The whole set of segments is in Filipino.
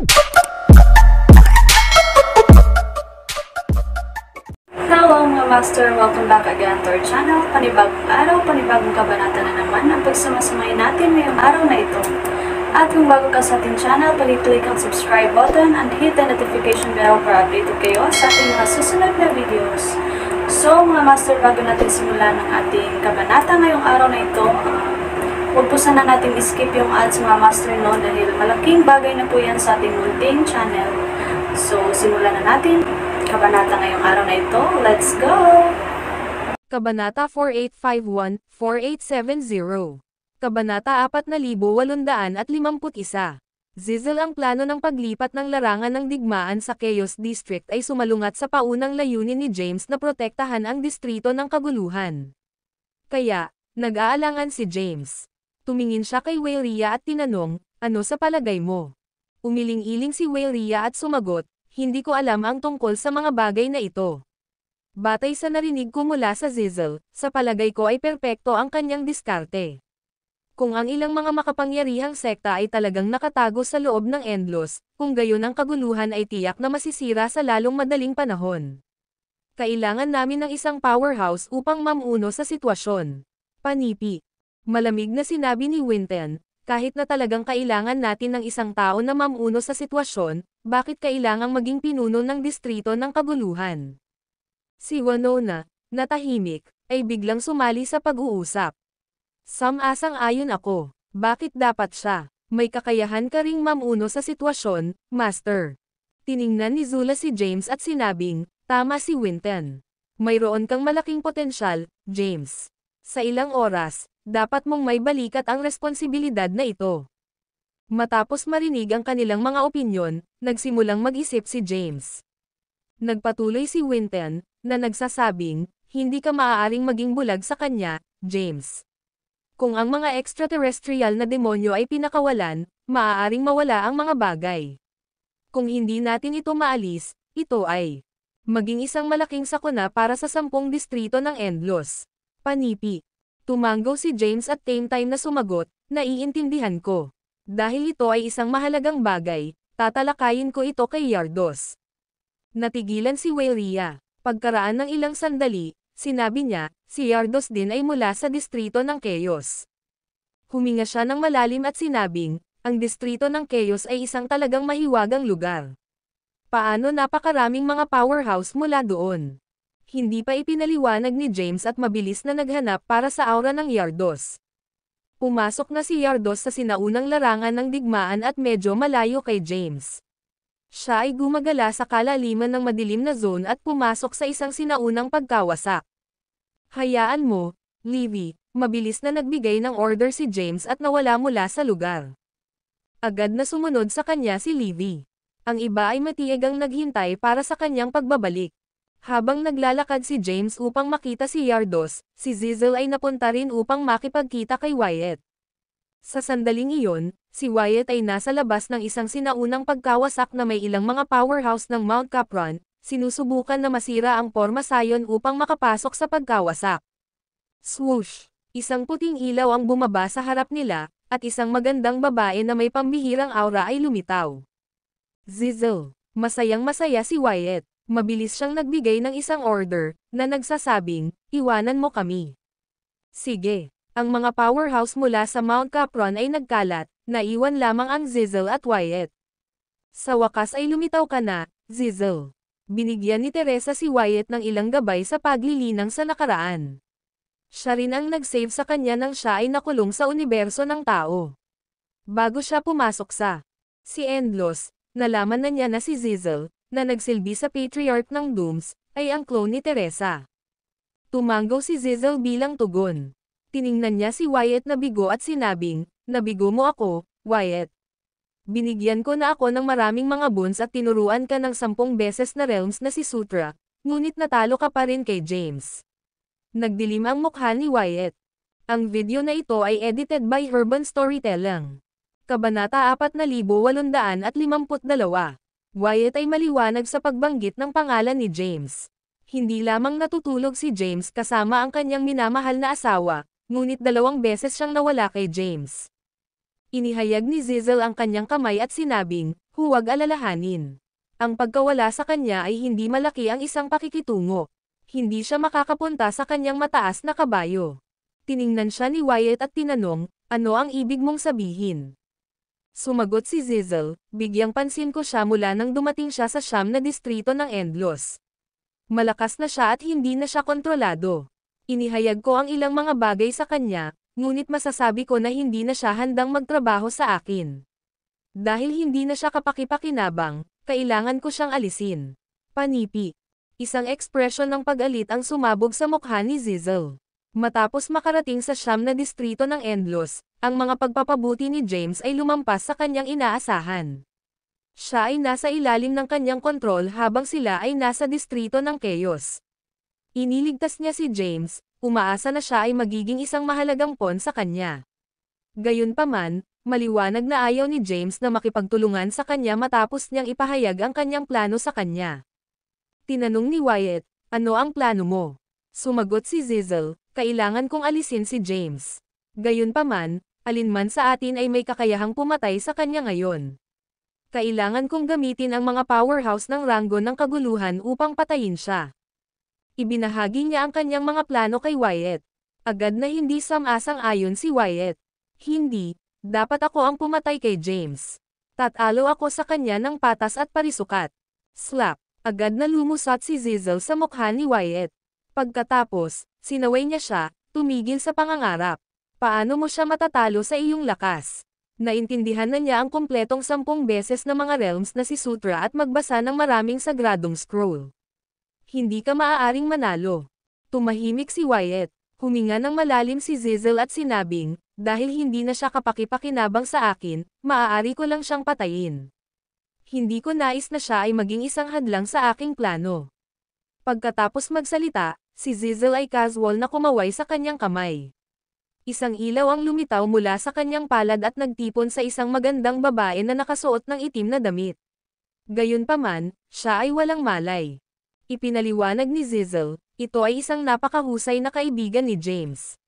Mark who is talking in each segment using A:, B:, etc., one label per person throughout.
A: Hello mga master! Welcome back again to our channel. Panibagong araw, panibagong kabanata na naman ang pagsamasamayin natin ngayong araw na ito. At kung bago ka sa ating channel, pag-click ang subscribe button and hit the notification bell para updated kayo sa ating mga susunod na videos. So mga master, bago natin simulan ang ating kabanata ngayong araw na ito, huwag po sana natin skip yung ads mga master no, dahil malaking bagay na po yan sa ating munting channel. So simulan na natin kabanata ngayong araw na ito. Let's go!
B: Kabanata 4851-4870. Kabanata 4851. Zizel, ang plano ng paglipat ng larangan ng digmaan sa Chaos District ay sumalungat sa paunang layunin ni James na protektahan ang distrito ng kaguluhan. Kaya, nag-aalangan si James. Tumingin siya kay Waylea at tinanong, "Ano sa palagay mo?" Umiling-iling si Waylea at sumagot, "Hindi ko alam ang tungkol sa mga bagay na ito." Batay sa narinig ko mula sa Zizel, sa palagay ko ay perpekto ang kanyang diskarte. Kung ang ilang mga makapangyarihang sekta ay talagang nakatago sa loob ng Endlos, kung gayon ang kaguluhan ay tiyak na masisira sa lalong madaling panahon. Kailangan namin ng isang powerhouse upang mamuno sa sitwasyon. Panipi. Malamig na sinabi ni Winton, kahit na talagang kailangan natin ng isang tao na mamuno sa sitwasyon, bakit kailangang maging pinuno ng distrito ng kaguluhan? Si Winona, na tahimik, ay biglang sumali sa pag-uusap. Sam-asang-ayon ako. Bakit dapat siya? May kakayahan ka ring mamuno sa sitwasyon, Master. Tiningnan ni Zula si James at sinabing, "Tama si Winton. Mayroon kang malaking potensyal, James. Sa ilang oras, dapat mong may balikat ang responsibilidad na ito." Matapos marinig ang kanilang mga opinyon, nagsimulang mag-isip si James. Nagpatuloy si Winton, na nagsasabing, "Hindi ka maaaring maging bulag sa kanya, James. Kung ang mga extraterrestrial na demonyo ay pinakawalan, maaaring mawala ang mga bagay. Kung hindi natin ito maalis, ito ay maging isang malaking sakuna para sa 10 distrito ng Endlos." Panipi. Tumanggo si James at same time na sumagot, "Naiintindihan ko. Dahil ito ay isang mahalagang bagay, tatalakayin ko ito kay Yardos." Natigilan si Waylea. Pagkaraan ng ilang sandali, sinabi niya, si Yardos din ay mula sa distrito ng Chaos. Huminga siya ng malalim at sinabing, ang distrito ng Chaos ay isang talagang mahiwagang lugar. Paano napakaraming mga powerhouse mula doon? Hindi pa ipinaliwanag ni James at mabilis na naghanap para sa aura ng Yardos. Pumasok na si Yardos sa sinaunang larangan ng digmaan at medyo malayo kay James. Siya ay gumagala sa kalaliman ng madilim na zone at pumasok sa isang sinaunang pagkawasak. "Hayaan mo, Livy," mabilis na nagbigay ng order si James at nawala mula sa lugar. Agad na sumunod sa kanya si Livy. Ang iba ay matiyagang naghintay para sa kanyang pagbabalik. Habang naglalakad si James upang makita si Yardos, si Zizel ay napunta rin upang makipagkita kay Wyatt. Sa sandaling iyon, si Wyatt ay nasa labas ng isang sinaunang pagkawasak na may ilang mga powerhouse ng Mount Capron, sinusubukan na masira ang pormasayon upang makapasok sa pagkawasak. Swoosh! Isang puting ilaw ang bumaba sa harap nila, at isang magandang babae na may pambihirang aura ay lumitaw. Zizel. Masayang-masaya si Wyatt. Mabilis siyang nagbigay ng isang order, na nagsasabing, "Iwanan mo kami." Sige. Ang mga powerhouse mula sa Mount Capron ay nagkalat, naiwan lamang ang Zizel at Wyatt. "Sa wakas ay lumitaw ka na, Zizel." Binigyan ni Teresa si Wyatt ng ilang gabay sa paglilinang sa nakaraan. Siya rin ang nag-save sa kanya nang siya ay nakulong sa universo ng tao. Bago siya pumasok sa si Endlos, nalaman na niya na si Zizel, na nagsilbi sa Patriarch ng Dooms, ay ang clone ni Teresa. Tumanggo si Zizel bilang tugon. Tiningnan niya si Wyatt na bigo at sinabing, "Nabigo mo ako, Wyatt. Binigyan ko na ako ng maraming mga boons at tinuruan ka ng 10 beses na realms na si Sutra, ngunit natalo ka pa rin kay James." Nagdilim ang mukha ni Wyatt. Ang video na ito ay edited by Urban Storytelling. Kabanata 4852. Wyatt ay maliwanag sa pagbanggit ng pangalan ni James. Hindi lamang natutulog si James kasama ang kanyang minamahal na asawa, ngunit 2 beses siyang nawala kay James. Inihayag ni Zizel ang kanyang kamay at sinabing, Huwag alalahanin. Ang pagkawala sa kanya ay hindi malaki ang isang pakikitungo. Hindi siya makakapunta sa kanyang mataas na kabayo. Tiningnan siya ni Wyatt at tinanong, ano ang ibig mong sabihin? Sumagot si Zizzle, bigyang pansin ko siya mula nang dumating siya sa siyam na distrito ng Endlos. Malakas na siya at hindi na siya kontrolado. Inihayag ko ang ilang mga bagay sa kanya, ngunit masasabi ko na hindi na siya handang magtrabaho sa akin. Dahil hindi na siya kapakipakinabang, kailangan ko siyang alisin. Panipi. Isang ekspresyon ng pag-alit ang sumabog sa mukha ni Zizzle. Matapos makarating sa siyam na distrito ng Endlos, ang mga pagpapabuti ni James ay lumampas sa kanyang inaasahan. Siya ay nasa ilalim ng kanyang kontrol habang sila ay nasa distrito ng Chaos. Iniligtas niya si James, umaasa na siya ay magiging isang mahalagang pawn sa kanya. Gayunpaman, maliwanag na ayaw ni James na makipagtulungan sa kanya matapos niyang ipahayag ang kanyang plano sa kanya. Tinanong ni Wyatt, ano ang plano mo? Sumagot si Zizzle, kailangan kong alisin si James. Gayunpaman, alinman sa atin ay may kakayahang pumatay sa kanya ngayon. Kailangan kong gamitin ang mga powerhouse ng ranggo ng kaguluhan upang patayin siya. Ibinahagi niya ang kanyang mga plano kay Wyatt. Agad na hindi sam-asang-ayon si Wyatt. Hindi, dapat ako ang pumatay kay James. Tatalo ako sa kanya ng patas at parisukat. Slap, agad na lumusot si Zizzle sa mukha ni Wyatt. Pagkatapos, sinaway niya siya, tumigil sa pangangarap. Paano mo siya matatalo sa iyong lakas? Naintindihan na niya ang kumpletong 10 beses na mga realms na si Sutra at magbasa ng maraming sagradong scroll. Hindi ka maaaring manalo. Tumahimik si Wyatt. Huminga ng malalim si Zizzle at sinabing, dahil hindi na siya kapakipakinabang sa akin, maaari ko lang siyang patayin. Hindi ko nais na siya ay maging isang hadlang sa aking plano. Pagkatapos magsalita, si Zizzle ay casual na kumaway sa kanyang kamay. Isang ilaw ang lumitaw mula sa kanyang palad at nagtipon sa isang magandang babae na nakasuot ng itim na damit. Gayunpaman, siya ay walang malay. Ipinaliwanag ni Zizzle, ito ay isang napakahusay na kaibigan ni James.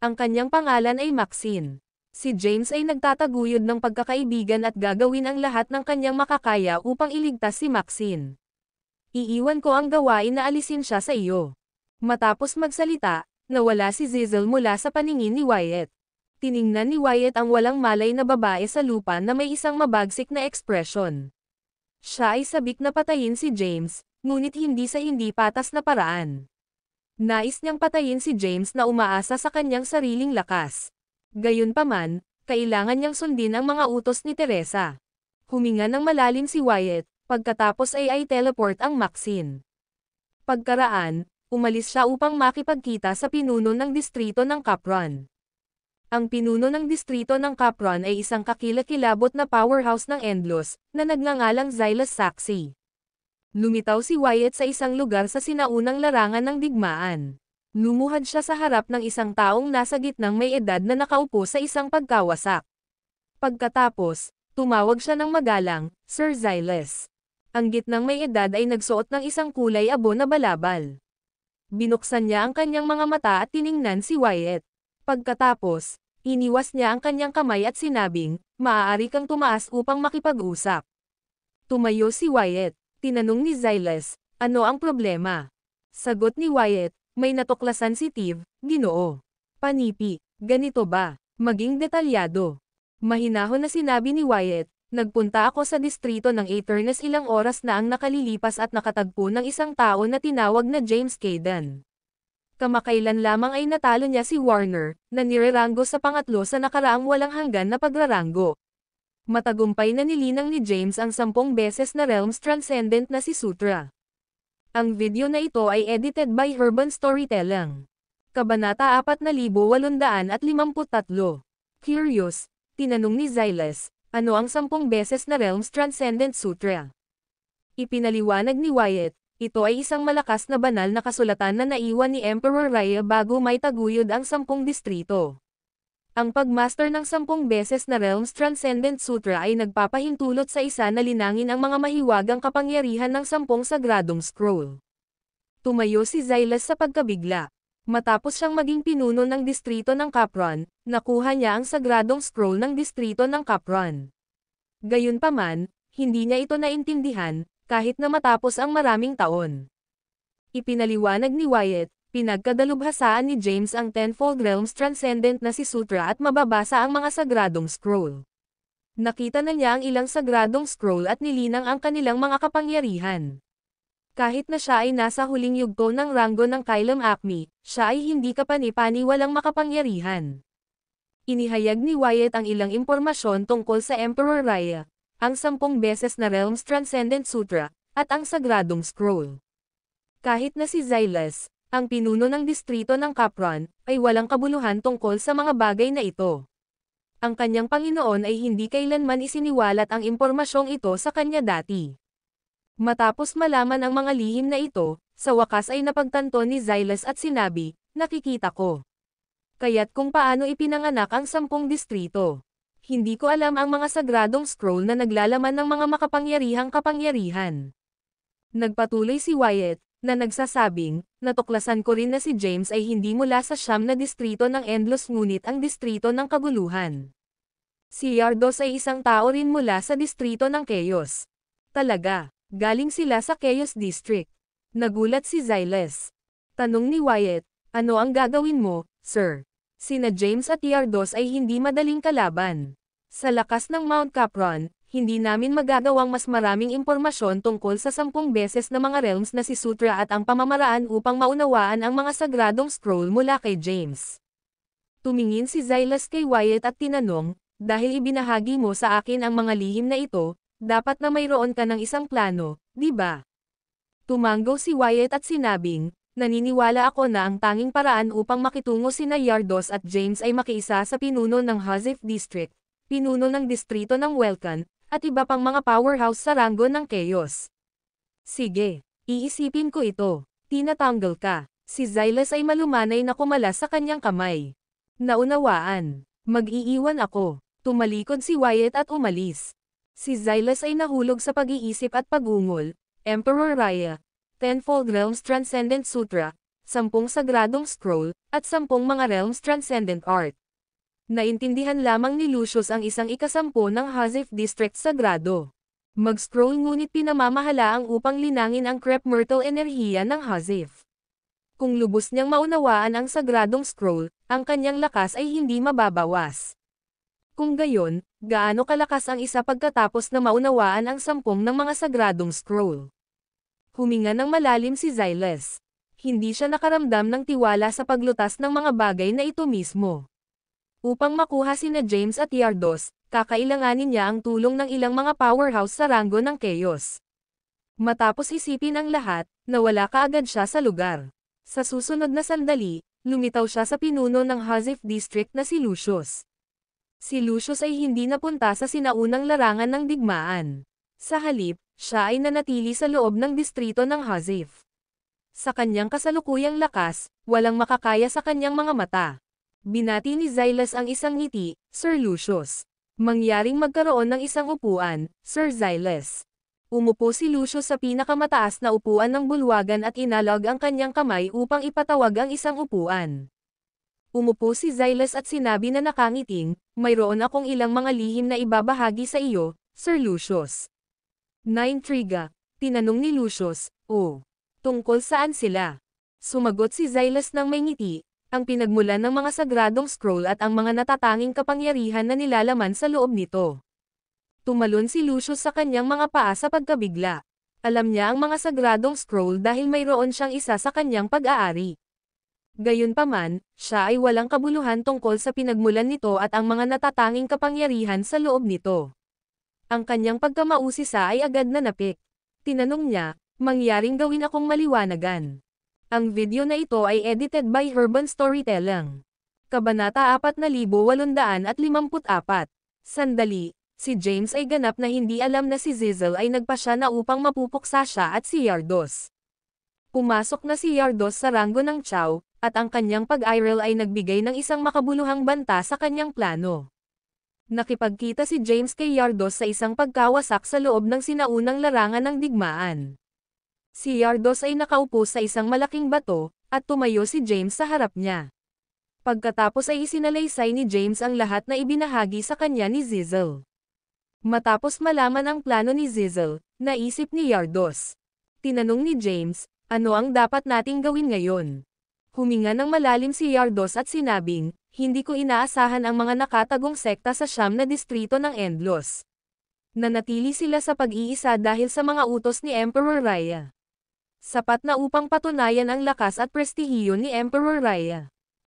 B: Ang kanyang pangalan ay Maxine. Si James ay nagtataguyod ng pagkakaibigan at gagawin ang lahat ng kanyang makakaya upang iligtas si Maxine. Iiwan ko ang gawain na alisin siya sa iyo. Matapos magsalita, nawala si Zizzle mula sa paningin ni Wyatt. Tiningnan ni Wyatt ang walang malay na babae sa lupa na may isang mabagsik na ekspresyon. Siya ay sabik na patayin si James, ngunit hindi sa hindi patas na paraan. Nais niyang patayin si James na umaasa sa kanyang sariling lakas. Gayunpaman, kailangan niyang sundin ang mga utos ni Teresa. Huminga ng malalim si Wyatt, pagkatapos ay teleport ang Maxine. Pagkaraan, umalis siya upang makipagkita sa pinuno ng distrito ng Capron. Ang pinuno ng distrito ng Capron ay isang kakilakilabot na powerhouse ng Endlos, na nagngangalang Xylas Saxi. Lumitaw si Wyatt sa isang lugar sa sinaunang larangan ng digmaan. Lumuhad siya sa harap ng isang taong nasa gitnang may edad na nakaupo sa isang pagkawasak. Pagkatapos, tumawag siya ng magalang, Sir Xylas. Ang gitnang may edad ay nagsuot ng isang kulay abo na balabal. Binuksan niya ang kanyang mga mata at tiningnan si Wyatt. Pagkatapos, iniwas niya ang kanyang kamay at sinabing, maaari kang tumaas upang makipag-usap. Tumayo si Wyatt. Tinanong ni Xylas, ano ang problema? Sagot ni Wyatt, may natuklasan si Tiv, Ginoo. Panipi, ganito ba? Maging detalyado. Mahinahon na sinabi ni Wyatt, nagpunta ako sa distrito ng Aeternus ilang oras na ang nakalilipas at nakatagpo ng isang tao na tinawag na James Caden. Kamakailan lamang ay natalo niya si Warner, na nirerango sa pangatlo sa nakaraang walang hanggan na pagrarango. Matagumpay na nilinang ni James ang 10 beses na Realms Transcendent na si Sutra. Ang video na ito ay edited by Urban Storytelling. Kabanata 4853. Curious, tinanong ni Xylas, ano ang 10 beses na Realms Transcendent Sutra? Ipinaliwanag ni Wyatt, ito ay isang malakas na banal na kasulatan na naiwan ni Emperor Raya bago may taguyod ang 10 distrito. Ang pagmaster ng 10 beses na Realms Transcendent Sutra ay nagpapahintulot sa isa na linangin ang mga mahiwagang kapangyarihan ng 10 sagradong scroll. Tumayo si Xylas sa pagkabigla. Matapos siyang maging pinuno ng distrito ng Capron, nakuha niya ang sagradong scroll ng distrito ng Capron. Gayunpaman, hindi niya ito naintindihan, kahit na matapos ang maraming taon. Ipinaliwanag ni Wyatt, pinagkadalubhasaan ni James ang Tenfold Realms Transcendent na si Sutra at mababasa ang mga sagradong scroll. Nakita na niya ang ilang sagradong scroll at nilinang ang kanilang mga kapangyarihan. Kahit na siya ay nasa huling yugto ng ranggo ng Kylum Acme, siya ay hindi kapani-pani walang makapangyarihan. Inihayag ni Wyatt ang ilang impormasyon tungkol sa Emperor Raya, ang 10 beses na Realms Transcendent Sutra, at ang sagradong scroll. Kahit na si Xylas, ang pinuno ng distrito ng Capron, ay walang kabuluhan tungkol sa mga bagay na ito. Ang kanyang Panginoon ay hindi kailanman isiniwalat ang impormasyong ito sa kanya dati. Matapos malaman ang mga lihim na ito, sa wakas ay napagtanto ni Xylas at sinabi, "Nakikita ko. Kaya't kung paano ipinanganak ang 10 distrito. Hindi ko alam ang mga sagradong scroll na naglalaman ng mga makapangyarihang kapangyarihan." Nagpatuloy si Wyatt, na nagsasabing, "Natuklasan ko rin na si James ay hindi mula sa siyam na distrito ng Endless ngunit ang distrito ng kaguluhan. Si Yardos ay isang tao rin mula sa distrito ng Chaos." "Talaga, galing sila sa Chaos District." Nagulat si Xylas. Tanong ni Wyatt, "Ano ang gagawin mo, sir? Sina James at Yardos ay hindi madaling kalaban. Sa lakas ng Mount Capron, hindi namin magagawang mas maraming impormasyon tungkol sa 10 beses na mga realms na si Sutra at ang pamamaraan upang maunawaan ang mga sagradong scroll mula kay James." Tumingin si Xylas kay Wyatt at tinanong, "Dahil ibinahagi mo sa akin ang mga lihim na ito, dapat na mayroon ka ng isang plano, di ba?" Tumanggo si Wyatt at sinabing, "Naniniwala ako na ang tanging paraan upang makitungo sina Yardos at James ay makiisa sa pinuno ng Hazef District, pinuno ng distrito ng Welkan, at iba pang mga powerhouse sa ranggo ng Chaos." "Sige, iisipin ko ito." "Tinatanggal ka." Si Xylas ay malumanay na kumalas sa kanyang kamay. "Naunawaan. Mag-iiwan ako." Tumalikod si Wyatt at umalis. Si Xylas ay nahulog sa pag-iisip at pag-ungol. Emperor Raya, Tenfold Realms Transcendent Sutra, 10 sagradong scroll, at 10 mga Realms Transcendent Art. Naintindihan lamang ni Lucius ang 1/10 ng Hazef District Sagrado. Mag-scroll ngunit pinamamahalaang upang linangin ang crepe myrtle enerhiya ng Hazef. Kung lubos niyang maunawaan ang sagradong scroll, ang kanyang lakas ay hindi mababawas. Kung gayon, gaano kalakas ang isa pagkatapos na maunawaan ang 10 ng mga sagradong scroll? Huminga ng malalim si Xylas. Hindi siya nakaramdam ng tiwala sa paglutas ng mga bagay na ito mismo. Upang makuha sina James at Yardos, kakailanganin niya ang tulong ng ilang mga powerhouse sa ranggo ng Chaos. Matapos isipin ang lahat, nawala kaagad siya sa lugar. Sa susunod na sandali, lumitaw siya sa pinuno ng Hazef District na si Lucius. Si Lucius ay hindi napunta sa sinaunang larangan ng digmaan. Sa halip, siya ay nanatili sa loob ng distrito ng Hazef. Sa kanyang kasalukuyang lakas, walang makakaya sa kanyang mga mata. Binati ni Xylas ang isang ngiti, "Sir Lucius. Mangyaring magkaroon ng isang upuan, Sir Xylas." Umupo si Lucius sa pinakamataas na upuan ng bulwagan at inalog ang kanyang kamay upang ipatawag ang isang upuan. Umupo si Xylas at sinabi na nakangiting, "Mayroon akong ilang mga lihim na ibabahagi sa iyo, Sir Lucius." Naintriga, tinanong ni Lucius, "Oh, tungkol saan sila?" Sumagot si Xylas ng may ngiti, "Ang pinagmulan ng mga sagradong scroll at ang mga natatanging kapangyarihan na nilalaman sa loob nito." Tumalon si Lucius sa kanyang mga paa sa pagkabigla. Alam niya ang mga sagradong scroll dahil mayroon siyang isa sa kanyang pag-aari. Gayunpaman, siya ay walang kabuluhan tungkol sa pinagmulan nito at ang mga natatanging kapangyarihan sa loob nito. Ang kanyang pagkamausisa ay agad na napik. Tinanong niya, "Mangyaring gawin akong maliwanagan." Ang video na ito ay edited by Urban Storytelling. Kabanata 4854. Sandali, si James ay ganap na hindi alam na si Zizel ay nagpasya na upang mapupuksa siya at si Yardos. Pumasok na si Yardos sa ranggo ng Chow, at ang kanyang pag-iral ay nagbigay ng isang makabuluhang banta sa kanyang plano. Nakipagkita si James kay Yardos sa isang pagkawasak sa loob ng sinaunang larangan ng digmaan. Si Yardos ay nakaupo sa isang malaking bato, at tumayo si James sa harap niya. Pagkatapos ay isinalaysay ni James ang lahat na ibinahagi sa kanya ni Zizel. Matapos malaman ang plano ni Zizzle, naisip ni Yardos. Tinanong ni James, ano ang dapat nating gawin ngayon? Huminga ng malalim si Yardos at sinabing, hindi ko inaasahan ang mga nakatagong sekta sa siyam na distrito ng Endlos. Nanatili sila sa pag-iisa dahil sa mga utos ni Emperor Raya. Sapat na upang patunayan ang lakas at prestihiyo ni Emperor Raya.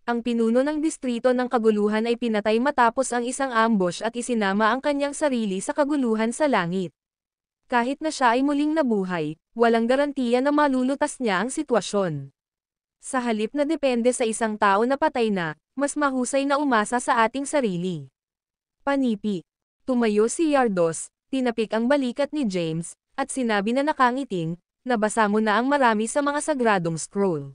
B: Ang pinuno ng distrito ng kaguluhan ay pinatay matapos ang isang ambush at isinama ang kanyang sarili sa kaguluhan sa langit. Kahit na siya ay muling nabuhay, walang garantiya na malulutas niya ang sitwasyon. Sa halip na depende sa isang tao na patay na, mas mahusay na umasa sa ating sarili. Panipi. Tumayo si Yardos, tinapik ang balikat ni James, at sinabi na nakangiting, nabasa mo na ang marami sa mga sagradong scroll.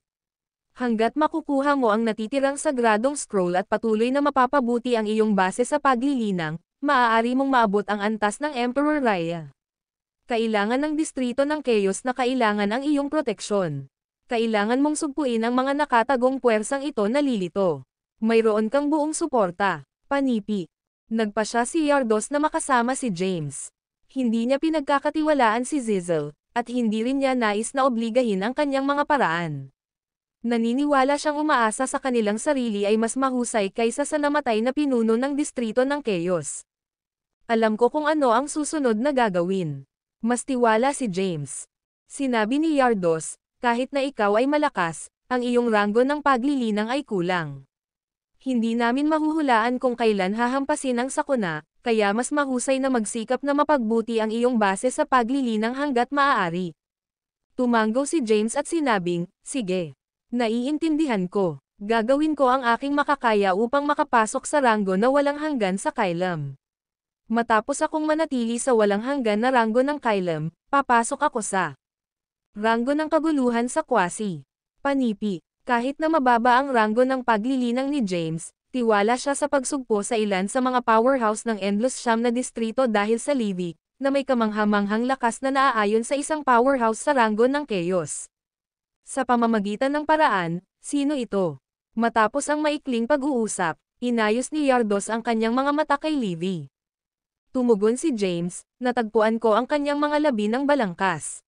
B: Hanggat makukuha mo ang natitirang sagradong scroll at patuloy na mapapabuti ang iyong base sa paglilinang, maaari mong maabot ang antas ng Emperor Raya. Kailangan ng distrito ng Chaos na kailangan ang iyong proteksyon. Kailangan mong sugpuin ang mga nakatagong puwersang ito na lilito. Mayroon kang buong suporta. Panipi. Nagpa siya si Yardos na makasama si James. Hindi niya pinagkakatiwalaan si Zizzle, at hindi rin niya nais na obligahin ang kanyang mga paraan. Naniniwala siyang umaasa sa kanilang sarili ay mas mahusay kaysa sa namatay na pinuno ng distrito ng Chaos. Alam ko kung ano ang susunod na gagawin. Mas tiwala si James. Sinabi ni Yardos, kahit na ikaw ay malakas, ang iyong ranggo ng paglilinang ay kulang. Hindi namin mahuhulaan kung kailan hahampasin ang sakuna, kaya mas mahusay na magsikap na mapagbuti ang iyong base sa paglilinang hanggat maaari. Tumango si James at sinabing, sige. Naiintindihan ko. Gagawin ko ang aking makakaya upang makapasok sa ranggo na walang hanggan sa Kailam. Matapos akong manatili sa walang hanggan na ranggo ng Kailam, papasok ako sa ranggo ng kaguluhan sa Kwasi. Panipi. Kahit na mababa ang ranggo ng paglilinang ni James, tiwala siya sa pagsugpo sa ilan sa mga powerhouse ng Endless Siyam na distrito dahil sa Livy, na may kamanghamanghang lakas na naaayon sa isang powerhouse sa ranggo ng Chaos. Sa pamamagitan ng paraan, sino ito? Matapos ang maikling pag-uusap, inayos ni Yardos ang kanyang mga mata kay Livy. Tumugon si James, natagpuan ko ang kanyang mga labi ng balangkas.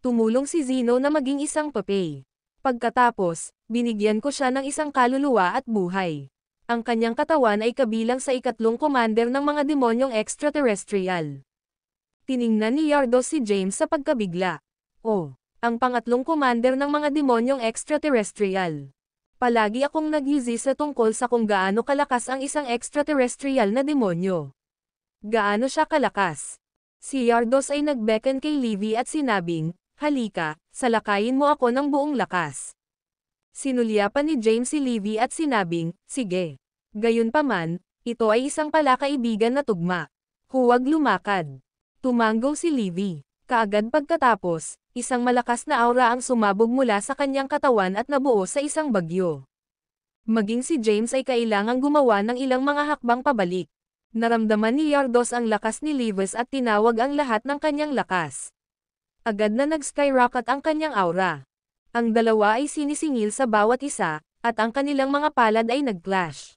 B: Tumulong si Zeno na maging isang papay. Pagkatapos, binigyan ko siya ng isang kaluluwa at buhay. Ang kanyang katawan ay kabilang sa ikatlong commander ng mga demonyong extraterrestrial. Tiningnan ni Yardos si James sa pagkabigla. Oh. Ang pangatlong commander ng mga demonyong extraterrestrial. Palagi akong nag-isip tungkol sa kung gaano kalakas ang isang extraterrestrial na demonyo. Gaano siya kalakas? Si Yardos ay nagbeckon kay Livy at sinabing, halika, salakayin mo ako ng buong lakas. Sinulyapan ni James si Livy at sinabing, sige. Gayunpaman, ito ay isang palakaibigan na tugma. Huwag lumakad. Tumango si Livy. Kaagad pagkatapos, isang malakas na aura ang sumabog mula sa kanyang katawan at nabuo sa isang bagyo. Maging si James ay kailangang gumawa ng ilang mga hakbang pabalik. Naramdaman ni Yardos ang lakas ni Livy at tinawag ang lahat ng kanyang lakas. Agad na nag-skyrocket ang kanyang aura. Ang dalawa ay sinisingil sa bawat isa, at ang kanilang mga palad ay nag-clash.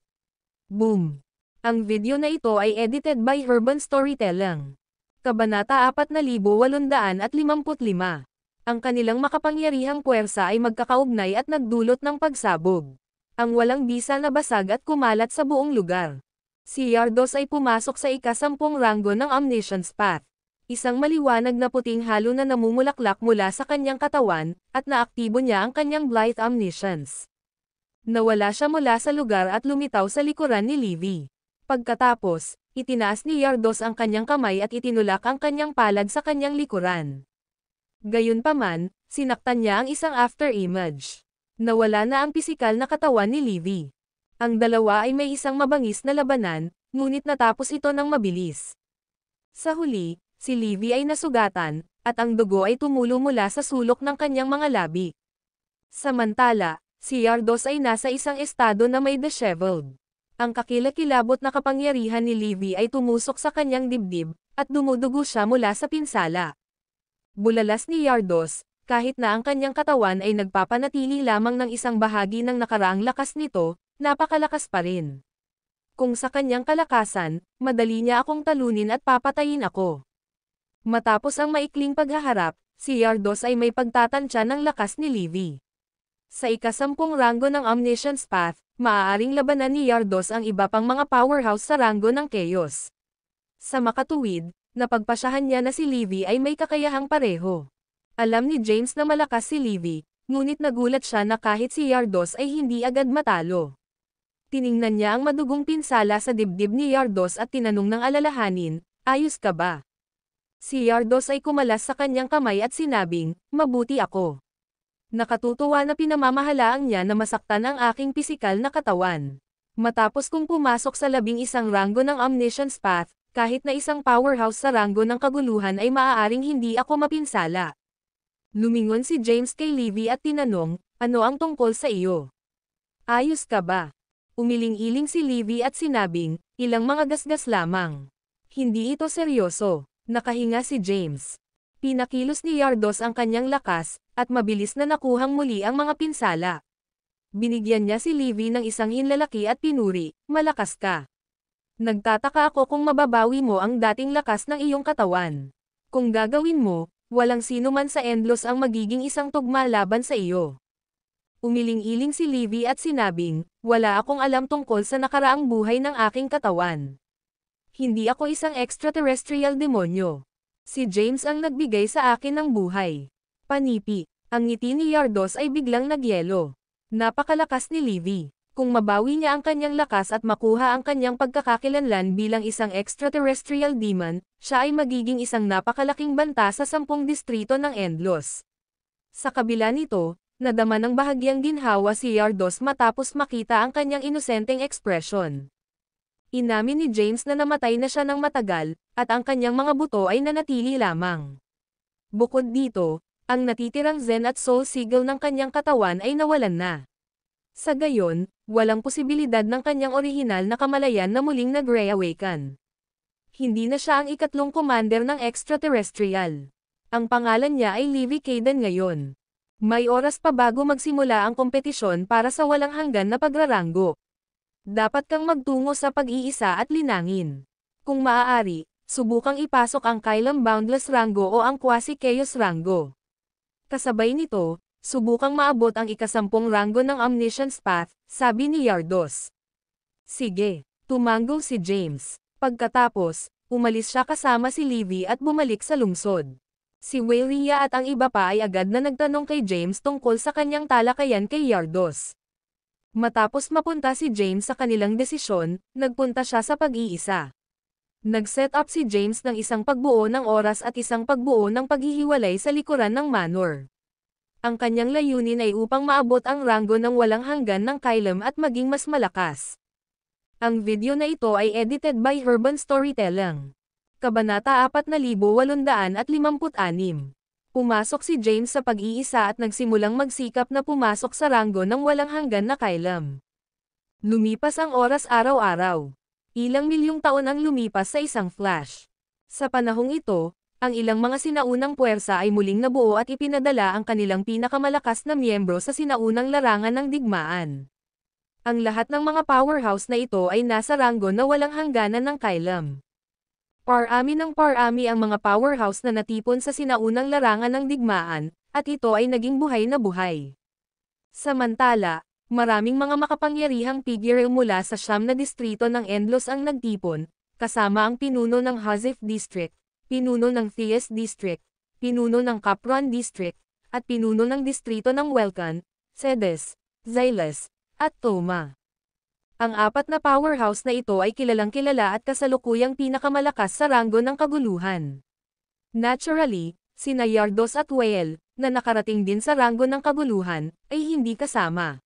B: Boom! Ang video na ito ay edited by Urban Storytelling. Kabanata 4855. Ang kanilang makapangyarihang puwersa ay magkakaugnay at nagdulot ng pagsabog. Ang walang bisa na basag at kumalat sa buong lugar. Si Yardos ay pumasok sa ika-10 ranggo ng Omniscience Path. Isang maliwanag na puting halo na namumulaklak mula sa kanyang katawan, at naaktibo niya ang kanyang Blithe Omniscience. Nawala siya mula sa lugar at lumitaw sa likuran ni Livy. Pagkatapos, itinaas ni Yardos ang kanyang kamay at itinulak ang kanyang palad sa kanyang likuran. Gayunpaman, sinaktan niya ang isang afterimage. Nawala na ang pisikal na katawan ni Livy. Ang dalawa ay may isang mabangis na labanan, ngunit natapos ito ng mabilis. Sa huli, si Livy ay nasugatan, at ang dugo ay tumulo mula sa sulok ng kanyang mga labi. Samantala, si Yardos ay nasa isang estado na may disheveled. Ang kakilakilabot na kapangyarihan ni Livy ay tumusok sa kanyang dibdib, at dumudugo siya mula sa pinsala. Bulalas ni Yardos, kahit na ang kanyang katawan ay nagpapanatili lamang ng isang bahagi ng nakaraang lakas nito, napakalakas pa rin. Kung sa kanyang kalakasan, madali niya akong talunin at papatayin ako. Matapos ang maikling paghaharap, si Yardos ay may pagtatansya ng lakas ni Livy. Sa ika-10 ranggo ng Omniscience Path, maaaring labanan ni Yardos ang iba pang mga powerhouse sa ranggo ng Chaos. Sa makatuwid, napagpasyahan niya na si Livy ay may kakayahang pareho. Alam ni James na malakas si Livy, ngunit nagulat siya na kahit si Yardos ay hindi agad matalo. Tiningnan niya ang madugong pinsala sa dibdib ni Yardos at tinanong ng alalahanin, "Ayos ka ba?" Si Yardos ay kumalas sa kanyang kamay at sinabing, "Mabuti ako." Nakatutuwa na pinamamahalaan niya na masaktan ang aking pisikal na katawan. Matapos kong pumasok sa 11 ranggo ng Omniscience Path, kahit na isang powerhouse sa ranggo ng kaguluhan ay maaaring hindi ako mapinsala. Lumingon si James kay Livy at tinanong, "Ano ang tungkol sa iyo? Ayos ka ba?" Umiling-iling si Livy at sinabing, "Ilang mga gasgas lamang." Hindi ito seryoso. Nakahinga si James. Pinakilos ni Yardos ang kanyang lakas, at mabilis na nakuhang muli ang mga pinsala. Binigyan niya si Livy ng isang hinlalaki at pinuri, "Malakas ka. Nagtataka ako kung mababawi mo ang dating lakas ng iyong katawan. Kung gagawin mo, walang sino man sa Endlos ang magiging isang tugma laban sa iyo." Umiling-iling si Livy at sinabing, "Wala akong alam tungkol sa nakaraang buhay ng aking katawan. Hindi ako isang extraterrestrial demonyo. Si James ang nagbigay sa akin ng buhay." Panipi. Ang ngiti ni Yardos ay biglang nagyelo. Napakalakas ni Livy. Kung mabawi niya ang kanyang lakas at makuha ang kanyang pagkakakilanlan bilang isang extraterrestrial demon, siya ay magiging isang napakalaking banta sa 10 distrito ng Endlos. Sa kabila nito, nadama ng bahagyang ginhawa si Yardos matapos makita ang kanyang inosenteng ekspresyon. Inamin ni James na namatay na siya ng matagal, at ang kanyang mga buto ay nanatili lamang. Bukod dito, ang natitirang Zen at Soul Sigil ng kanyang katawan ay nawalan na. Sa gayon, walang posibilidad ng kanyang orihinal na kamalayan na muling nag-reawaken. Hindi na siya ang ikatlong commander ng extraterrestrial. Ang pangalan niya ay Livy Kayden ngayon. May oras pa bago magsimula ang kompetisyon para sa walang hanggan na pagraranggo. Dapat kang magtungo sa pag-iisa at linangin. Kung maaari, subukang ipasok ang Kylum Boundless Rango o ang Quasi-Chaos Rango. Kasabay nito, subukang maabot ang ika-10 ranggo ng Omniscience Path, sabi ni Yardos. Sige, tumango si James. Pagkatapos, umalis siya kasama si Livy at bumalik sa lungsod. Si Waylea at ang iba pa ay agad na nagtanong kay James tungkol sa kanyang talakayan kay Yardos. Matapos mapunta si James sa kanilang desisyon, nagpunta siya sa pag-iisa. Nag-set up si James ng isang pagbuo ng oras at isang pagbuo ng paghihiwalay sa likuran ng manor. Ang kanyang layunin ay upang maabot ang ranggo ng walang hanggan ng Kylum at maging mas malakas. Ang video na ito ay edited by Urban Storytelling. Kabanata 4856. Pumasok si James sa pag-iisa at nagsimulang magsikap na pumasok sa ranggo ng walang hanggan na Kylum. Lumipas ang oras araw-araw. Ilang milyong taon ang lumipas sa isang flash. Sa panahong ito, ang ilang mga sinaunang puwersa ay muling nabuo at ipinadala ang kanilang pinakamalakas na miyembro sa sinaunang larangan ng digmaan. Ang lahat ng mga powerhouse na ito ay nasa ranggo na walang hangganan ng Kylum. Parami ng parami ang mga powerhouse na natipon sa sinaunang larangan ng digmaan, at ito ay naging buhay na buhay. Samantala, maraming mga makapangyarihang figure mula sa 9 na distrito ng Endlos ang nagtipon, kasama ang pinuno ng Hazif District, pinuno ng Thies District, pinuno ng Capron District, at pinuno ng distrito ng Welkan, Sedes, Xyles, at Toma. Ang 4 na powerhouse na ito ay kilalang-kilala at kasalukuyang pinakamalakas sa ranggo ng kaguluhan. Naturally, sina Yardos at Wael, na nakarating din sa ranggo ng kaguluhan, ay hindi kasama.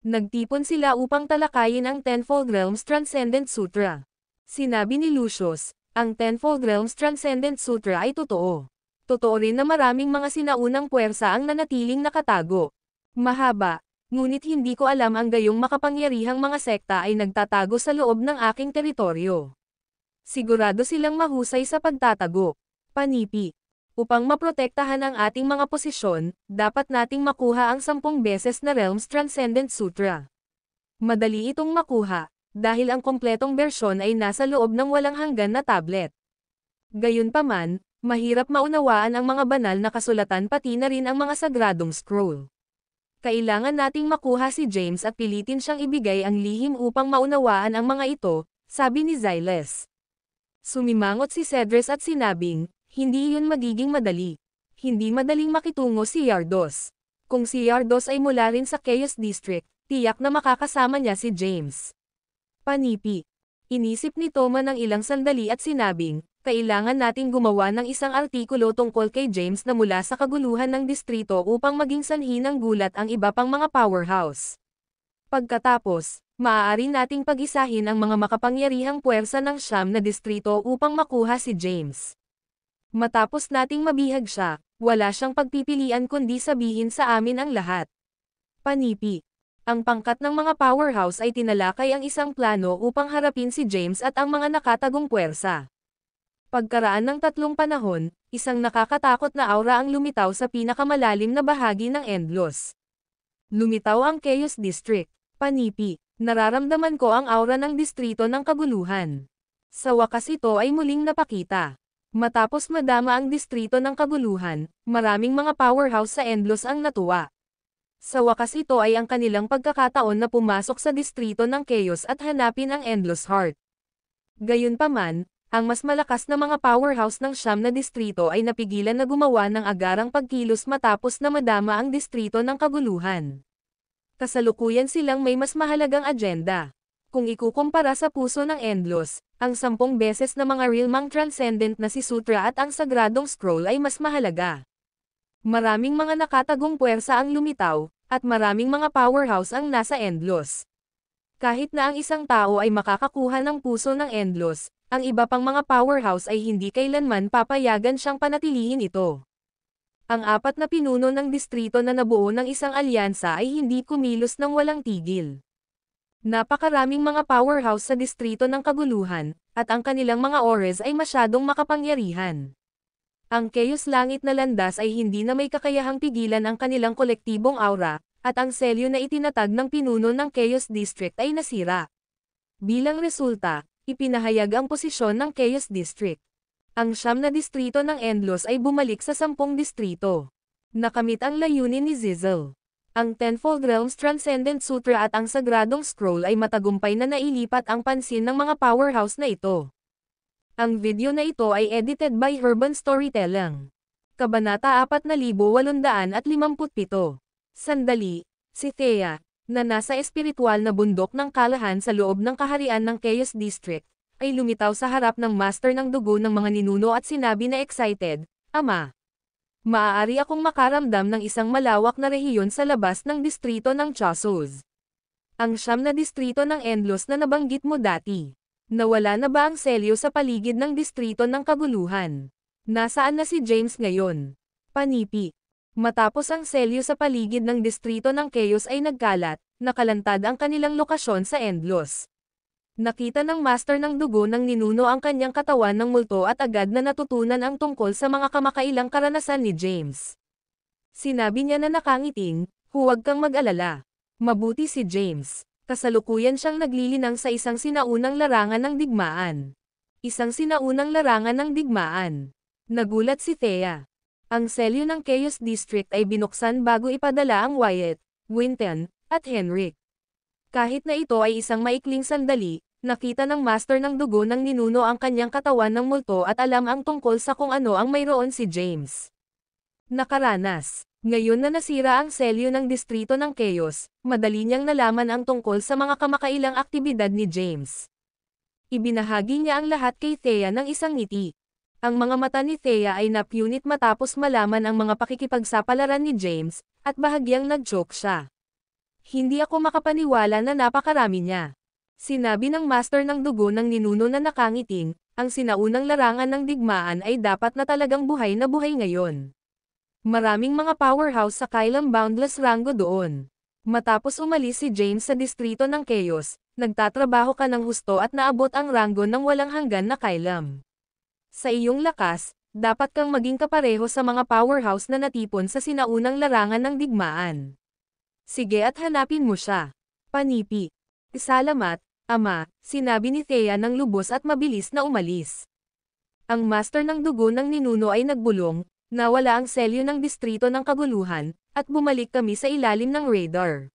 B: Nagtipon sila upang talakayin ang Tenfold Realms Transcendent Sutra. Sinabi ni Lucius, ang Tenfold Realms Transcendent Sutra ay totoo. Totoo rin na maraming mga sinaunang puwersa ang nanatiling nakatago. Mahaba, ngunit hindi ko alam ang gayong makapangyarihang mga sekta ay nagtatago sa loob ng aking teritoryo. Sigurado silang mahusay sa pagtatago. Panipi. Upang maprotektahan ang ating mga posisyon, dapat nating makuha ang 10 beses na Realms Transcendent Sutra. Madali itong makuha, dahil ang kompletong bersyon ay nasa loob ng walang hanggan na tablet. Gayunpaman, mahirap maunawaan ang mga banal na kasulatan pati na rin ang mga sagradong scroll. Kailangan nating makuha si James at pilitin siyang ibigay ang lihim upang maunawaan ang mga ito, sabi ni Xyles. Sumimangot si Cedrus at sinabing, hindi iyon magiging madali. Hindi madaling makitungo si Yardos. Kung si Yardos ay mula rin sa Chaos District, tiyak na makakasama niya si James. Panipi. Inisip ni Toma ng ilang sandali at sinabing, kailangan nating gumawa ng isang artikulo tungkol kay James na mula sa kaguluhan ng distrito upang maging sanhi ng gulat ang iba pang mga powerhouse. Pagkatapos, maaari nating pag-isahin ang mga makapangyarihang puwersa ng siyam na distrito upang makuha si James. Matapos nating mabihag siya, wala siyang pagpipilian kundi sabihin sa amin ang lahat. Panipi. Ang pangkat ng mga powerhouse ay tinalakay ang isang plano upang harapin si James at ang mga nakatagong puwersa. Pagkaraan ng 3 panahon, isang nakakatakot na aura ang lumitaw sa pinakamalalim na bahagi ng Endlos. Lumitaw ang Chaos District. Panipi. Nararamdaman ko ang aura ng distrito ng kaguluhan. Sa wakas ito ay muling napakita. Matapos madama ang distrito ng kaguluhan, maraming mga powerhouse sa Endlos ang natuwa. Sa wakas ito ay ang kanilang pagkakataon na pumasok sa distrito ng Chaos at hanapin ang Endless Heart. Gayunpaman, ang mas malakas na mga powerhouse ng siyam na distrito ay napigilan na gumawa ng agarang pagkilos matapos na madama ang distrito ng kaguluhan. Kasalukuyan silang may mas mahalagang agenda. Kung ikukumpara sa puso ng Endlos, ang 10 beses na mga realmang transcendent na si Sutra at ang sagradong scroll ay mas mahalaga. Maraming mga nakatagong puwersa ang lumitaw, at maraming mga powerhouse ang nasa Endlos. Kahit na ang isang tao ay makakakuha ng puso ng Endlos, ang iba pang mga powerhouse ay hindi kailanman papayagan siyang panatilihin ito. Ang 4 na pinuno ng distrito na nabuo ng isang alyansa ay hindi kumilos ng walang tigil. Napakaraming mga powerhouse sa distrito ng kaguluhan, at ang kanilang mga ores ay masyadong makapangyarihan. Ang Chaos Langit na landas ay hindi na may kakayahang pigilan ang kanilang kolektibong aura, at ang selyo na itinatag ng pinuno ng Chaos District ay nasira. Bilang resulta, ipinahayag ang posisyon ng Chaos District. Ang 9 na distrito ng Endlos ay bumalik sa 10 distrito. Nakamit ang layunin ni Zizzle. Ang Tenfold Realms Transcendent Sutra at ang Sagradong Scroll ay matagumpay na nailipat ang pansin ng mga powerhouse na ito. Ang video na ito ay edited by Urban Storytelling. Kabanata 4857. Sandali, si Thea, na nasa espiritual na bundok ng Kalahan sa loob ng kaharian ng Chaos District, ay lumitaw sa harap ng Master ng Dugo ng mga ninuno at sinabi na excited, Ama, maaari akong makaramdam ng isang malawak na rehiyon sa labas ng distrito ng Chasos. Ang 9 na distrito ng Endlos na nabanggit mo dati. Nawala na ba ang selyo sa paligid ng distrito ng kaguluhan? Nasaan na si James ngayon? Panipi. Matapos ang selyo sa paligid ng distrito ng Chaos ay nagkalat, nakalantad ang kanilang lokasyon sa Endlos. Nakita ng Master ng Dugo ng ninuno ang kanyang katawan ng multo at agad na natutunan ang tungkol sa mga kamakailang karanasan ni James. Sinabi niya na nakangiting, huwag kang mag-alala. Mabuti si James. Kasalukuyan siyang naglilinang sa isang sinaunang larangan ng digmaan. Isang sinaunang larangan ng digmaan. Nagulat si Thea. Ang selyo ng Chaos District ay binuksan bago ipadala ang Wyatt, Winton, at Henrik. Kahit na ito ay isang maikling sandali, nakita ng Master ng Dugo ng ninuno ang kanyang katawan ng multo at alam ang tungkol sa kung ano ang mayroon si James. Nakaranas. Ngayon na nasira ang selyo ng distrito ng Chaos, madali niyang nalaman ang tungkol sa mga kamakailang aktibidad ni James. Ibinahagi niya ang lahat kay Thea ng isang ngiti. Ang mga mata ni Thea ay napunit matapos malaman ang mga pakikipagsapalaran ni James, at bahagyang nag-joke siya. Hindi ako makapaniwala na napakarami niya. Sinabi ng Master ng Dugo ng ninuno na nakangiting, ang sinaunang larangan ng digmaan ay dapat na talagang buhay na buhay ngayon. Maraming mga powerhouse sa Kailam Boundless Rango doon. Matapos umalis si James sa distrito ng Chaos, nagtatrabaho ka ng husto at naabot ang rango ng walang hanggan na Kailam. Sa iyong lakas, dapat kang maging kapareho sa mga powerhouse na natipon sa sinaunang larangan ng digmaan. Sige at hanapin mo siya. Panipi. Salamat, Ama, sinabi ni Thea ng lubos at mabilis na umalis. Ang master ng dugo ng ninuno ay nagbulong, nawala ang selyo ng distrito ng kaguluhan, at bumalik kami sa ilalim ng radar.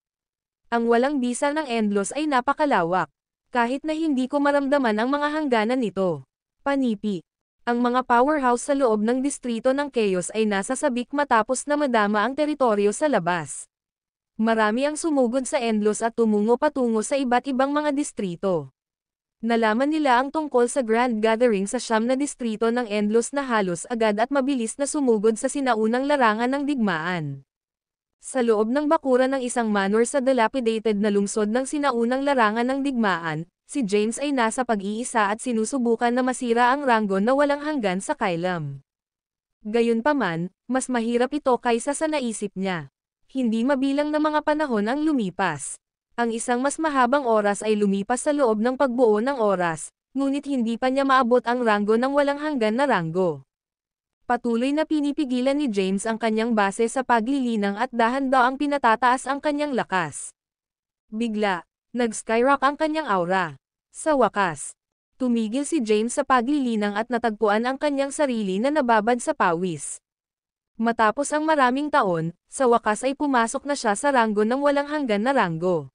B: Ang walang bisa ng Endlos ay napakalawak, kahit na hindi ko maramdaman ang mga hangganan nito. Panipi. Ang mga powerhouse sa loob ng distrito ng Chaos ay nasa sabik matapos na madama ang teritoryo sa labas. Marami ang sumugod sa Endlos at tumungo patungo sa iba't ibang mga distrito. Nalaman nila ang tungkol sa Grand Gathering sa siyam na distrito ng Endlos na halos agad at mabilis na sumugod sa sinaunang larangan ng digmaan. Sa loob ng bakuran ng isang manor sa dilapidated na lungsod ng sinaunang larangan ng digmaan, si James ay nasa pag-iisa at sinusubukan na masira ang ranggo na walang hanggan sa kailam. Gayunpaman, mas mahirap ito kaysa sa naisip niya. Hindi mabilang na mga panahon ang lumipas. Ang isang mas mahabang oras ay lumipas sa loob ng pagbuo ng oras, ngunit hindi pa niya maabot ang ranggo ng walang hanggan na ranggo. Patuloy na pinipigilan ni James ang kanyang base sa paglilinang at dahan-daang pinatataas ang kanyang lakas. Bigla, nag-skyrock ang kanyang aura. Sa wakas, tumigil si James sa paglilinang at natagpuan ang kanyang sarili na nababad sa pawis. Matapos ang maraming taon, sa wakas ay pumasok na siya sa ranggo ng walang hanggan na ranggo.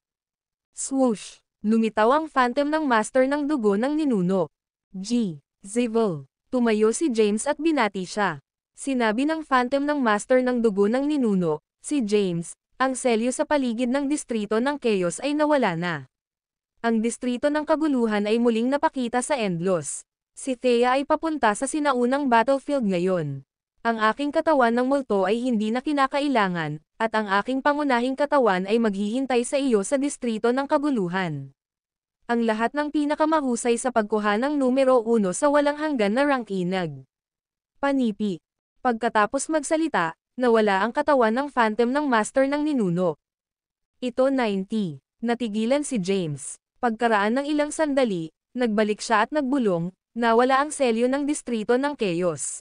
B: Swoosh! Lumitaw ang phantom ng master ng dugo ng ninuno. Zevil. Tumayo si James at binati siya. Sinabi ng phantom ng master ng dugo ng ninuno, si James, ang selyo sa paligid ng distrito ng Chaos ay nawala na. Ang distrito ng kaguluhan ay muling napakita sa Endlos. Si Thea ay papunta sa sinaunang battlefield ngayon. Ang aking katawan ng multo ay hindi na kinakailangan, at ang aking pangunahing katawan ay maghihintay sa iyo sa distrito ng kaguluhan. Ang lahat ng pinakamahusay sa pagkuha ng numero 1 sa walang hanggan na rankinag. Panipi. Pagkatapos magsalita, nawala ang katawan ng phantom ng master ng ninuno. Ito 90. Natigilan si James. Pagkaraan ng ilang sandali, nagbalik siya at nagbulong, nawala ang selyo ng distrito ng Chaos.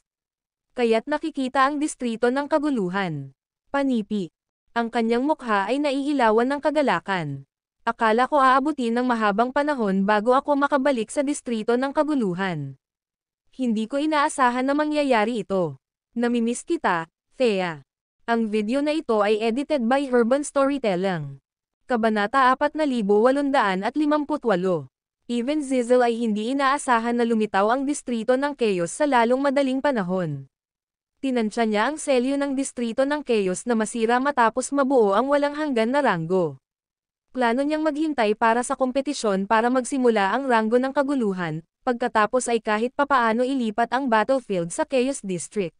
B: Kaya't nakikita ang distrito ng kaguluhan. Panipi. Ang kanyang mukha ay naiilawan ng kagalakan. Akala ko aabutin ng mahabang panahon bago ako makabalik sa distrito ng kaguluhan. Hindi ko inaasahan na mangyayari ito. Namimiss kita, Thea. Ang video na ito ay edited by Urban Storytelling. Kabanata 4858. Even Zizzle ay hindi inaasahan na lumitaw ang distrito ng Chaos sa lalong madaling panahon. Tinansya niya ang selyo ng distrito ng Chaos na masira matapos mabuo ang walang hanggan na ranggo. Plano niyang maghintay para sa kompetisyon para magsimula ang ranggo ng kaguluhan, pagkatapos ay kahit papaano ilipat ang battlefield sa Chaos District.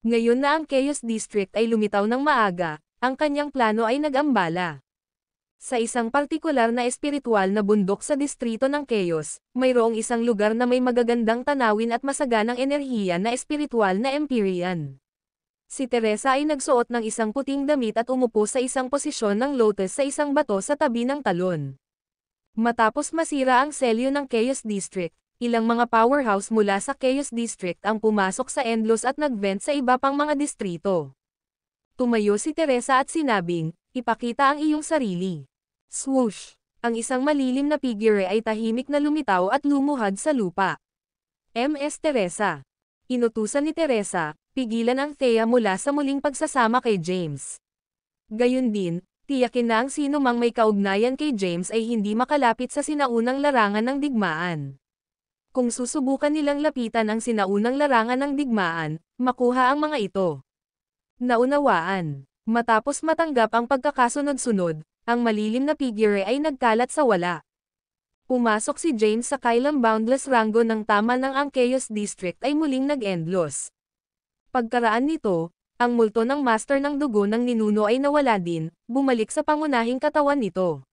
B: Ngayon na ang Chaos District ay lumitaw ng maaga, ang kanyang plano ay nag-ambala. Sa isang partikular na espiritual na bundok sa distrito ng Chaos, mayroong isang lugar na may magagandang tanawin at masaganang enerhiya na espiritual na Empyrean. Si Teresa ay nagsuot ng isang puting damit at umupo sa isang posisyon ng lotus sa isang bato sa tabi ng talon. Matapos masira ang selyo ng Chaos District, ilang mga powerhouse mula sa Chaos District ang pumasok sa Endlos at nag-vent sa iba pang mga distrito. Tumayo si Teresa at sinabing, "Ipakita ang iyong sarili." Swoosh! Ang isang malilim na figure ay tahimik na lumitaw at lumuhad sa lupa. Ms. Teresa. Inutusan ni Teresa, pigilan ang Thea mula sa muling pagsasama kay James. Gayun din, tiyakin na ang sino mang may kaugnayan kay James ay hindi makalapit sa sinaunang larangan ng digmaan. Kung susubukan nilang lapitan ang sinaunang larangan ng digmaan, makuha ang mga ito. Naunawaan. Matapos matanggap ang pagkakasunod-sunod, ang malilim na figure ay nagkalat sa wala. Pumasok si James sa kailang boundless ranggo ng tama ng ang Chaos District ay muling nag-endlos. Pagkaraan nito, ang multo ng master ng dugo ng ninuno ay nawala din, bumalik sa pangunahing katawan nito.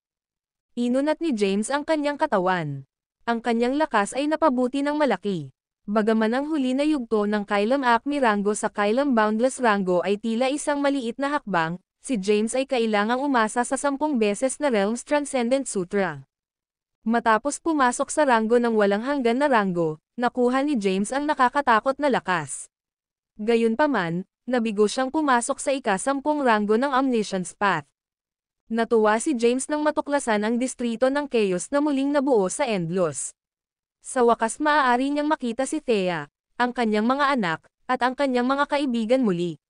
B: Inunat ni James ang kanyang katawan. Ang kanyang lakas ay napabuti ng malaki. Bagaman ang huli na yugto ng Kailam Acme Rango sa Kailam Boundless Rango ay tila isang maliit na hakbang, si James ay kailangang umasa sa 10 beses na Realms Transcendent Sutra. Matapos pumasok sa ranggo ng walang hanggan na ranggo, nakuha ni James ang nakakatakot na lakas. Gayunpaman, nabigo siyang pumasok sa ika-10 ranggo ng Omniscience Path. Natuwa si James nang matuklasan ang distrito ng Chaos na muling nabuo sa Endlos. Sa wakas maaari niyang makita si Thea, ang kanyang mga anak, at ang kanyang mga kaibigan muli.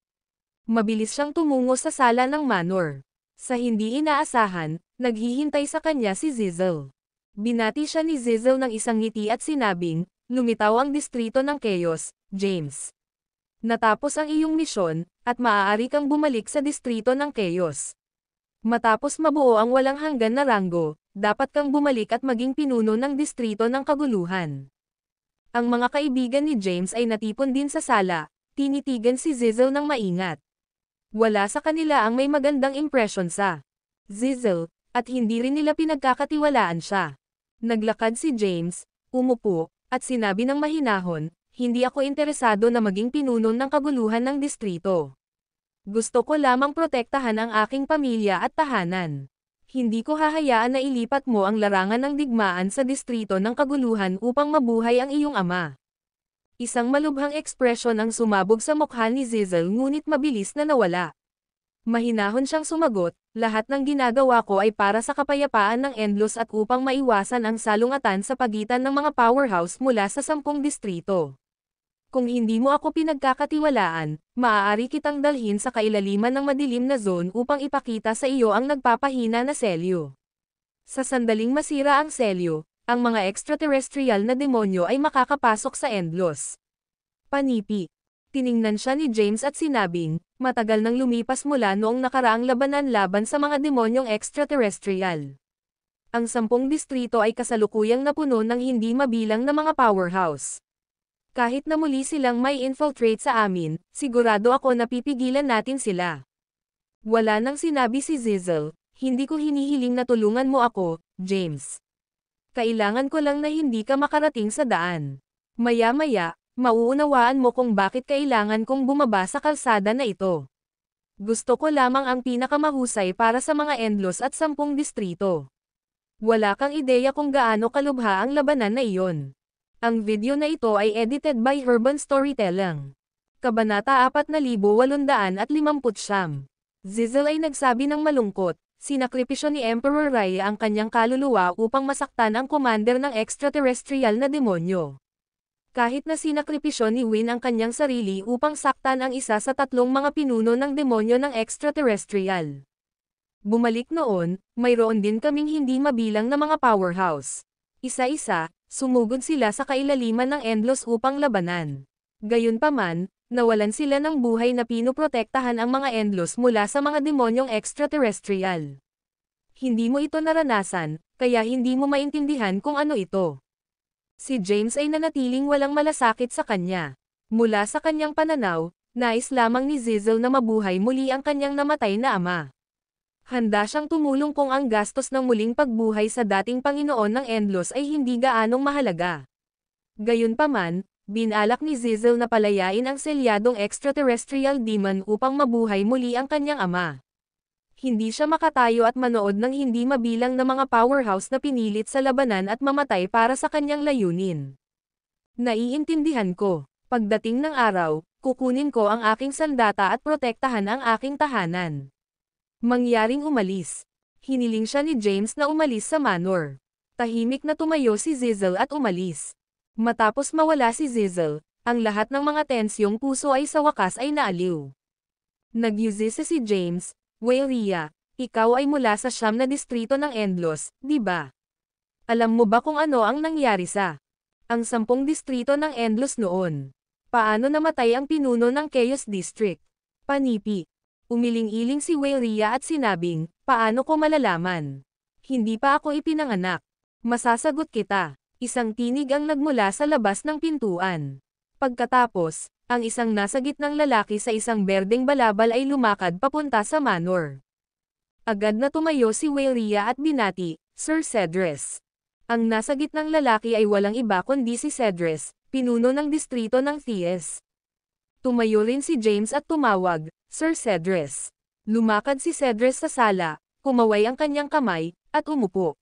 B: Mabilis siyang tumungo sa sala ng manor. Sa hindi inaasahan, naghihintay sa kanya si Zizzle. Binati siya ni Zizzle ng isang ngiti at sinabing, lumitaw ang distrito ng Chaos, James. Natapos ang iyong misyon, at maaari kang bumalik sa distrito ng Chaos. Matapos mabuo ang walang hanggan na ranggo, dapat kang bumalik at maging pinuno ng distrito ng kaguluhan. Ang mga kaibigan ni James ay natipon din sa sala, tinitigan si Zizzle ng maingat. Wala sa kanila ang may magandang impresyon sa Zizzle, at hindi rin nila pinagkakatiwalaan siya. Naglakad si James, umupo, at sinabi ng mahinahon, hindi ako interesado na maging pinuno ng kaguluhan ng distrito. Gusto ko lamang protektahan ang aking pamilya at tahanan. Hindi ko hahayaan na ilipat mo ang larangan ng digmaan sa distrito ng kaguluhan upang mabuhay ang iyong ama. Isang malubhang ekspresyon ang sumabog sa mukha ni Zizzle ngunit mabilis na nawala. Mahinahon siyang sumagot, lahat ng ginagawa ko ay para sa kapayapaan ng Endlos at upang maiwasan ang salungatan sa pagitan ng mga powerhouse mula sa 10 distrito. Kung hindi mo ako pinagkakatiwalaan, maaari kitang dalhin sa kailaliman ng madilim na zone upang ipakita sa iyo ang nagpapahina na selyo. Sa sandaling masira ang selyo, ang mga extraterrestrial na demonyo ay makakapasok sa Endlos. Panipi. Tiningnan siya ni James at sinabing, matagal nang lumipas mula noong nakaraang labanan laban sa mga demonyong extraterrestrial. Ang 10 distrito ay kasalukuyang napuno ng hindi mabilang na mga powerhouse. Kahit na muli silang may infiltrate sa amin, sigurado ako na pipigilan natin sila. Wala nang sinabi si Zizzle, hindi ko hinihiling na tulungan mo ako, James. Kailangan ko lang na hindi ka makarating sa daan. Maya-maya, mauunawaan mo kung bakit kailangan kong bumaba sa kalsada na ito. Gusto ko lamang ang pinakamahusay para sa mga Endlos at 10 distrito. Wala kang ideya kung gaano kalubha ang labanan na iyon. Ang video na ito ay edited by Urban Storytelling. Kabanata 4859. Zizzle ay nagsabi ng malungkot, sinakripisyo ni Emperor Raya ang kanyang kaluluwa upang masaktan ang commander ng extraterrestrial na demonyo. Kahit na sinakripisyo ni Win ang kanyang sarili upang saktan ang isa sa 3 mga pinuno ng demonyo ng extraterrestrial. Bumalik noon, mayroon din kaming hindi mabilang na mga powerhouse. Isa-isa, sumugod sila sa kailaliman ng Endlos upang labanan. Gayunpaman, nawalan sila ng buhay na pinoprotektahan ang mga Endlos mula sa mga demonyong extraterrestrial. Hindi mo ito naranasan, kaya hindi mo maintindihan kung ano ito. Si James ay nanatiling walang malasakit sa kanya. Mula sa kanyang pananaw, nais lamang ni Zizzle na mabuhay muli ang kanyang namatay na ama. Handa siyang tumulong kung ang gastos ng muling pagbuhay sa dating Panginoon ng Endlos ay hindi gaanong mahalaga. Gayunpaman, binalak ni Zizzle na palayain ang selyadong extraterrestrial demon upang mabuhay muli ang kanyang ama. Hindi siya makatayo at manood ng hindi mabilang na mga powerhouse na pinilit sa labanan at mamatay para sa kanyang layunin. Naiintindihan ko, pagdating ng araw, kukunin ko ang aking sandata at protektahan ang aking tahanan. Mangyaring umalis. Hiniling siya ni James na umalis sa manor. Tahimik na tumayo si Zizzle at umalis. Matapos mawala si Zizzle, ang lahat ng mga tensyong puso ay sa wakas ay naaliw. Nagyuzisa si James, Rhea, ikaw ay mula sa 9 na distrito ng Endlos, di ba? Alam mo ba kung ano ang nangyari sa ang 10 distrito ng Endlos noon? Paano namatay ang pinuno ng Chaos District? Panipi. Umiling-iling si Rhea at sinabing, paano ko malalaman? Hindi pa ako ipinanganak. Masasagot kita. Isang tinig ang nagmula sa labas ng pintuan. Pagkatapos, ang isang nasa gitnang lalaki sa isang berdeng balabal ay lumakad papunta sa manor. Agad na tumayo si Rhea at binati, Sir Cedres. Ang nasa gitnang lalaki ay walang iba kundi si Cedres, pinuno ng distrito ng Thies. Tumayo rin si James at tumawag, Sir Cedres. Lumakad si Cedres sa sala, kumaway ang kanyang kamay, at umupo.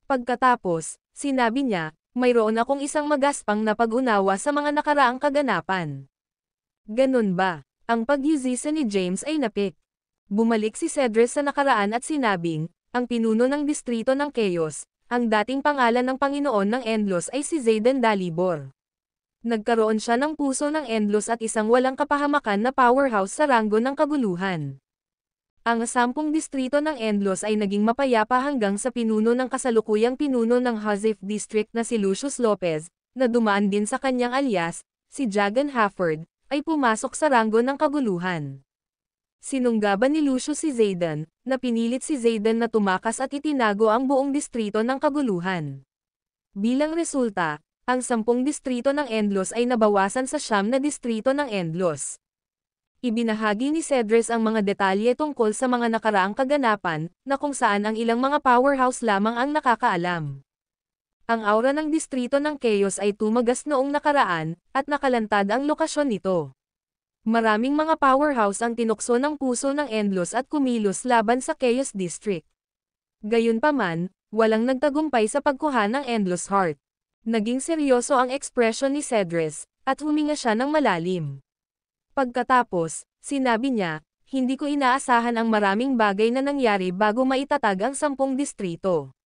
B: Pagkatapos, sinabi niya, mayroon akong isang magaspang na pag-unawa sa mga nakaraang kaganapan. Ganun ba? Ang pagyuzisa ni James ay napik. Bumalik si Cedrus sa nakaraan at sinabing, ang pinuno ng distrito ng Chaos, ang dating pangalan ng Panginoon ng Endlos ay si Zayden Dalibor. Nagkaroon siya ng puso ng Endlos at isang walang kapahamakan na powerhouse sa ranggo ng kaguluhan. Ang 10 distrito ng Endlos ay naging mapayapa hanggang sa pinuno ng kasalukuyang pinuno ng Hazif District na si Lucius Lopez, na dumaan din sa kanyang alias, si Jagan Hafford, ay pumasok sa ranggo ng kaguluhan. Sinunggaban ni Lucius si Zayden, na pinilit si Zayden na tumakas at itinago ang buong distrito ng kaguluhan. Bilang resulta, ang 10 distrito ng Endlos ay nabawasan sa 9 na distrito ng Endlos. Ibinahagi ni Cedrus ang mga detalye tungkol sa mga nakaraang kaganapan, na kung saan ang ilang mga powerhouse lamang ang nakakaalam. Ang aura ng distrito ng Chaos ay tumagas noong nakaraan, at nakalantad ang lokasyon nito. Maraming mga powerhouse ang tinukso ng puso ng Endlos at kumilos laban sa Chaos District. Gayunpaman, walang nagtagumpay sa pagkuha ng Endlos Heart. Naging seryoso ang ekspresyon ni Cedrus, at huminga siya ng malalim. Pagkatapos, sinabi niya, hindi ko inaasahan ang maraming bagay na nangyari bago maitatag ang 10 distrito.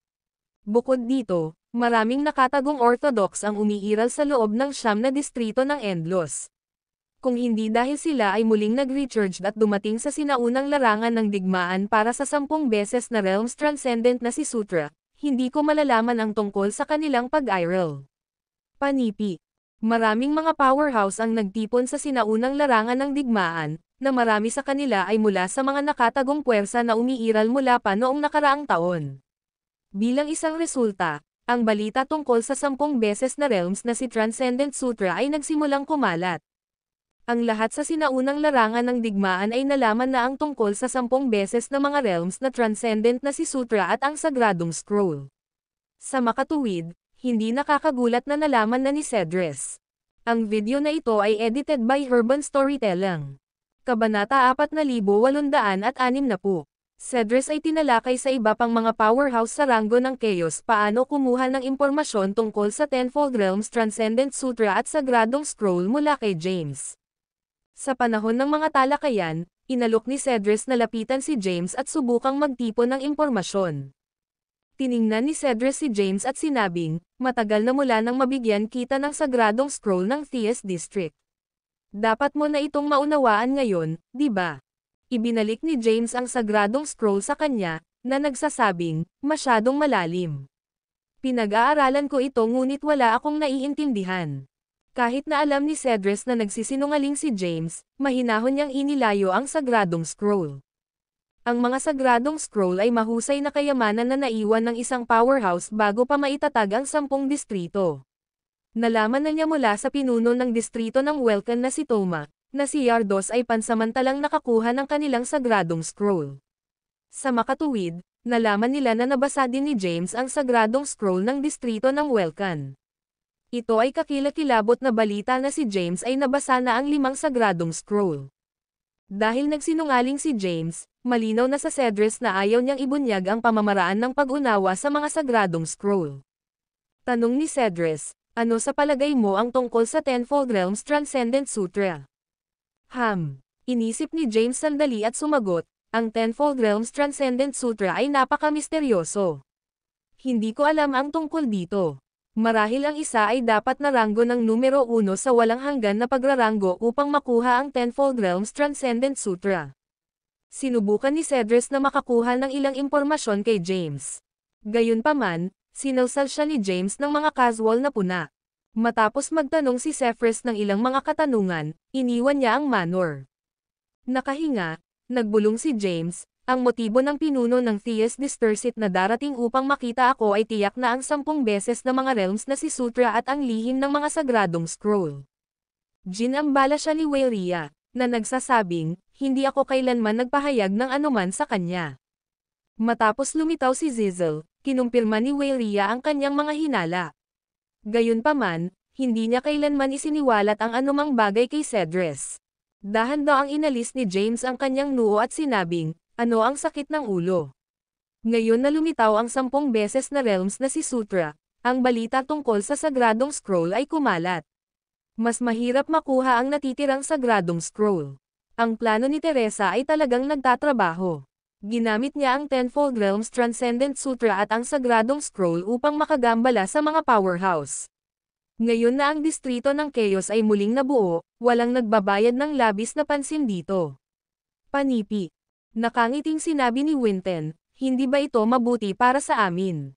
B: Bukod dito, maraming nakatagong Orthodox ang umiiral sa loob ng 9 na distrito ng Endlos. Kung hindi dahil sila ay muling nag-recharge at dumating sa sinaunang larangan ng digmaan para sa 10 beses na realms transcendent na si Sutra, hindi ko malalaman ang tungkol sa kanilang pag-iral. Panipi. Maraming mga powerhouse ang nagtipon sa sinaunang larangan ng digmaan, na marami sa kanila ay mula sa mga nakatagong puwersa na umiiral mula pa noong nakaraang taon. Bilang isang resulta, ang balita tungkol sa 10 beses na realms na si Transcendent Sutra ay nagsimulang kumalat. Ang lahat sa sinaunang larangan ng digmaan ay nalaman na ang tungkol sa 10 beses na mga realms na transcendent na si Sutra at ang Sagradong Scroll. Sa makatuwid, hindi nakakagulat na nalaman na ni Cedrus. Ang video na ito ay edited by Urban Storytelling. Kabanata 4860. Cedrus ay tinalakay sa iba pang mga powerhouse sa ranggo ng Chaos paano kumuha ng impormasyon tungkol sa Tenfold Realms Transcendent Sutra at Sagradong Scroll mula kay James. Sa panahon ng mga talakayan, inalok ni Cedrus na lapitan si James at subukang magtipon ng impormasyon. Tiningnan ni Cedrus si James at sinabing, matagal na mula nang mabigyan kita ng Sagradong Scroll ng Theus District. Dapat mo na itong maunawaan ngayon, di ba? Ibinalik ni James ang Sagradong Scroll sa kanya, na nagsasabing, masyadong malalim. Pinag-aaralan ko ito ngunit wala akong naiintindihan. Kahit na alam ni Cedrus na nagsisinungaling si James, mahinahon niyang inilayo ang Sagradong Scroll. Ang mga Sagradong Scroll ay mahusay na kayamanan na naiwan ng isang powerhouse bago pa maitatag ang 10 distrito. Nalaman na niya mula sa pinuno ng distrito ng Welkan na si Toma, na si Yardos ay pansamantalang nakakuha ng kanilang Sagradong Scroll. Sa makatuwid, nalaman nila na nabasa din ni James ang Sagradong Scroll ng distrito ng Welkan. Ito ay kakilakilabot na balita na si James ay nabasa na ang 5 Sagradong Scroll. Dahil nagsinungaling si James, malinaw na sa Cedrus na ayaw niyang ibunyag ang pamamaraan ng pag-unawa sa mga Sagradong Scroll. Tanong ni Cedrus, ano sa palagay mo ang tungkol sa Tenfold Realms Transcendent Sutra? Inisip ni James sandali at sumagot, ang Tenfold Realms Transcendent Sutra ay napaka-misteryoso. Hindi ko alam ang tungkol dito. Marahil ang isa ay dapat na ranggo ng numero 1 sa walang hanggan na pagraranggo upang makuha ang Tenfold Realms Transcendent Sutra. Sinubukan ni Cedrus na makakuha ng ilang impormasyon kay James. Gayunpaman, sinalsal siya ni James ng mga casual na puna. Matapos magtanong si Cephras ng ilang mga katanungan, iniwan niya ang manor. Nakahinga, nagbulong si James, ang motibo ng pinuno ng Theus Distursit na darating upang makita ako ay tiyak na ang 10 beses na mga realms na si Sutra at ang lihim ng mga Sagradong Scroll. Ginambala siya ni Wayria, na nagsasabing, hindi ako kailanman nagpahayag ng anuman sa kanya. Matapos lumitaw si Zizel, kinumpirma ni Wayria ang kanyang mga hinala. Gayunpaman, hindi niya kailanman isiniwalat ang anumang bagay kay Cedrus. Dahan-dahan ang inalis ni James ang kanyang noo at sinabing, ano ang sakit ng ulo? Ngayon na lumitaw ang 10 beses na realms na si Sutra, ang balita tungkol sa Sagradong Scroll ay kumalat. Mas mahirap makuha ang natitirang Sagradong Scroll. Ang plano ni Teresa ay talagang nagtatrabaho. Ginamit niya ang Tenfold Realms Transcendent Sutra at ang Sagradong Scroll upang makagambala sa mga powerhouse. Ngayon na ang distrito ng Chaos ay muling nabuo, walang nagbabayad ng labis na pansin dito. Panipi. Nakangiting sinabi ni Winton, hindi ba ito mabuti para sa amin?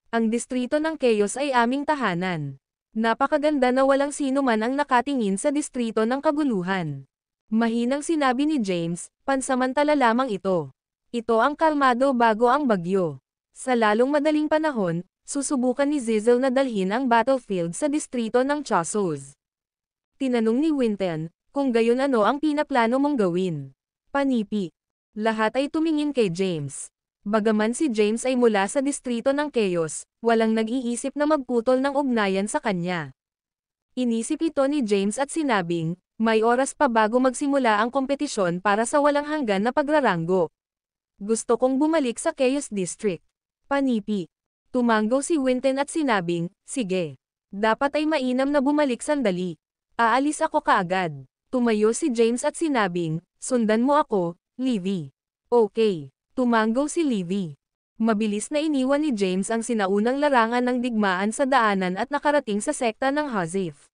B: Ang distrito ng Chaos ay aming tahanan. Napakaganda na walang sino man ang nakatingin sa distrito ng kaguluhan. Mahinang sinabi ni James, pansamantala lamang ito. Ito ang kalmado bago ang bagyo. Sa lalong madaling panahon, susubukan ni Zizzle na dalhin ang battlefield sa distrito ng Chassos. Tinanong ni Winton, kung gayon ano ang pinaplano mong gawin. Panipi. Lahat ay tumingin kay James. Bagaman si James ay mula sa distrito ng Chaos, walang nag-iisip na magputol ng ugnayan sa kanya. Inisip ito ni James at sinabing, may oras pa bago magsimula ang kompetisyon para sa walang hanggan na pagraranggo. Gusto kong bumalik sa Chaos District. Panipi. Tumanggo si Winton at sinabing, sige. Dapat ay mainam na bumalik sandali. Aalis ako kaagad. Tumayo si James at sinabing, sundan mo ako, Livy. Okay. Tumanggo si Livy. Mabilis na iniwan ni James ang sinaunang larangan ng digmaan sa daanan at nakarating sa sekta ng Hazif.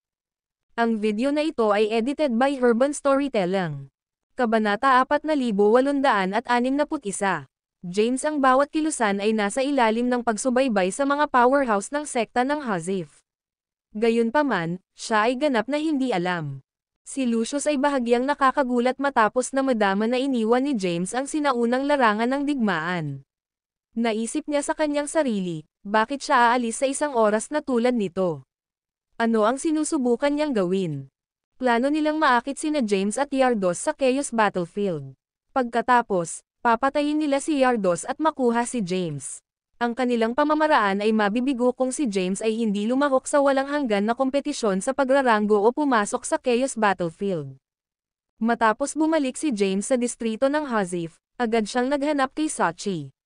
B: Ang video na ito ay edited by Urban Storytelling. Kabanata 4861. James ang bawat kilusan ay nasa ilalim ng pagsubaybay sa mga powerhouse ng sekta ng Hazif. Gayunpaman, siya ay ganap na hindi alam. Si Lucius ay bahagyang nakakagulat matapos na madama na iniwan ni James ang sinaunang larangan ng digmaan. Naisip niya sa kanyang sarili, bakit siya aalis sa isang oras na tulad nito? Ano ang sinusubukan niyang gawin? Plano nilang maakit sina James at Yardos sa Chaos Battlefield. Pagkatapos, papatayin nila si Yardos at makuha si James. Ang kanilang pamamaraan ay mabibigo kung si James ay hindi lumahok sa walang hanggan na kompetisyon sa pagraranggo o pumasok sa Chaos Battlefield. Matapos bumalik si James sa distrito ng Hazif, agad siyang naghanap kay Sachi.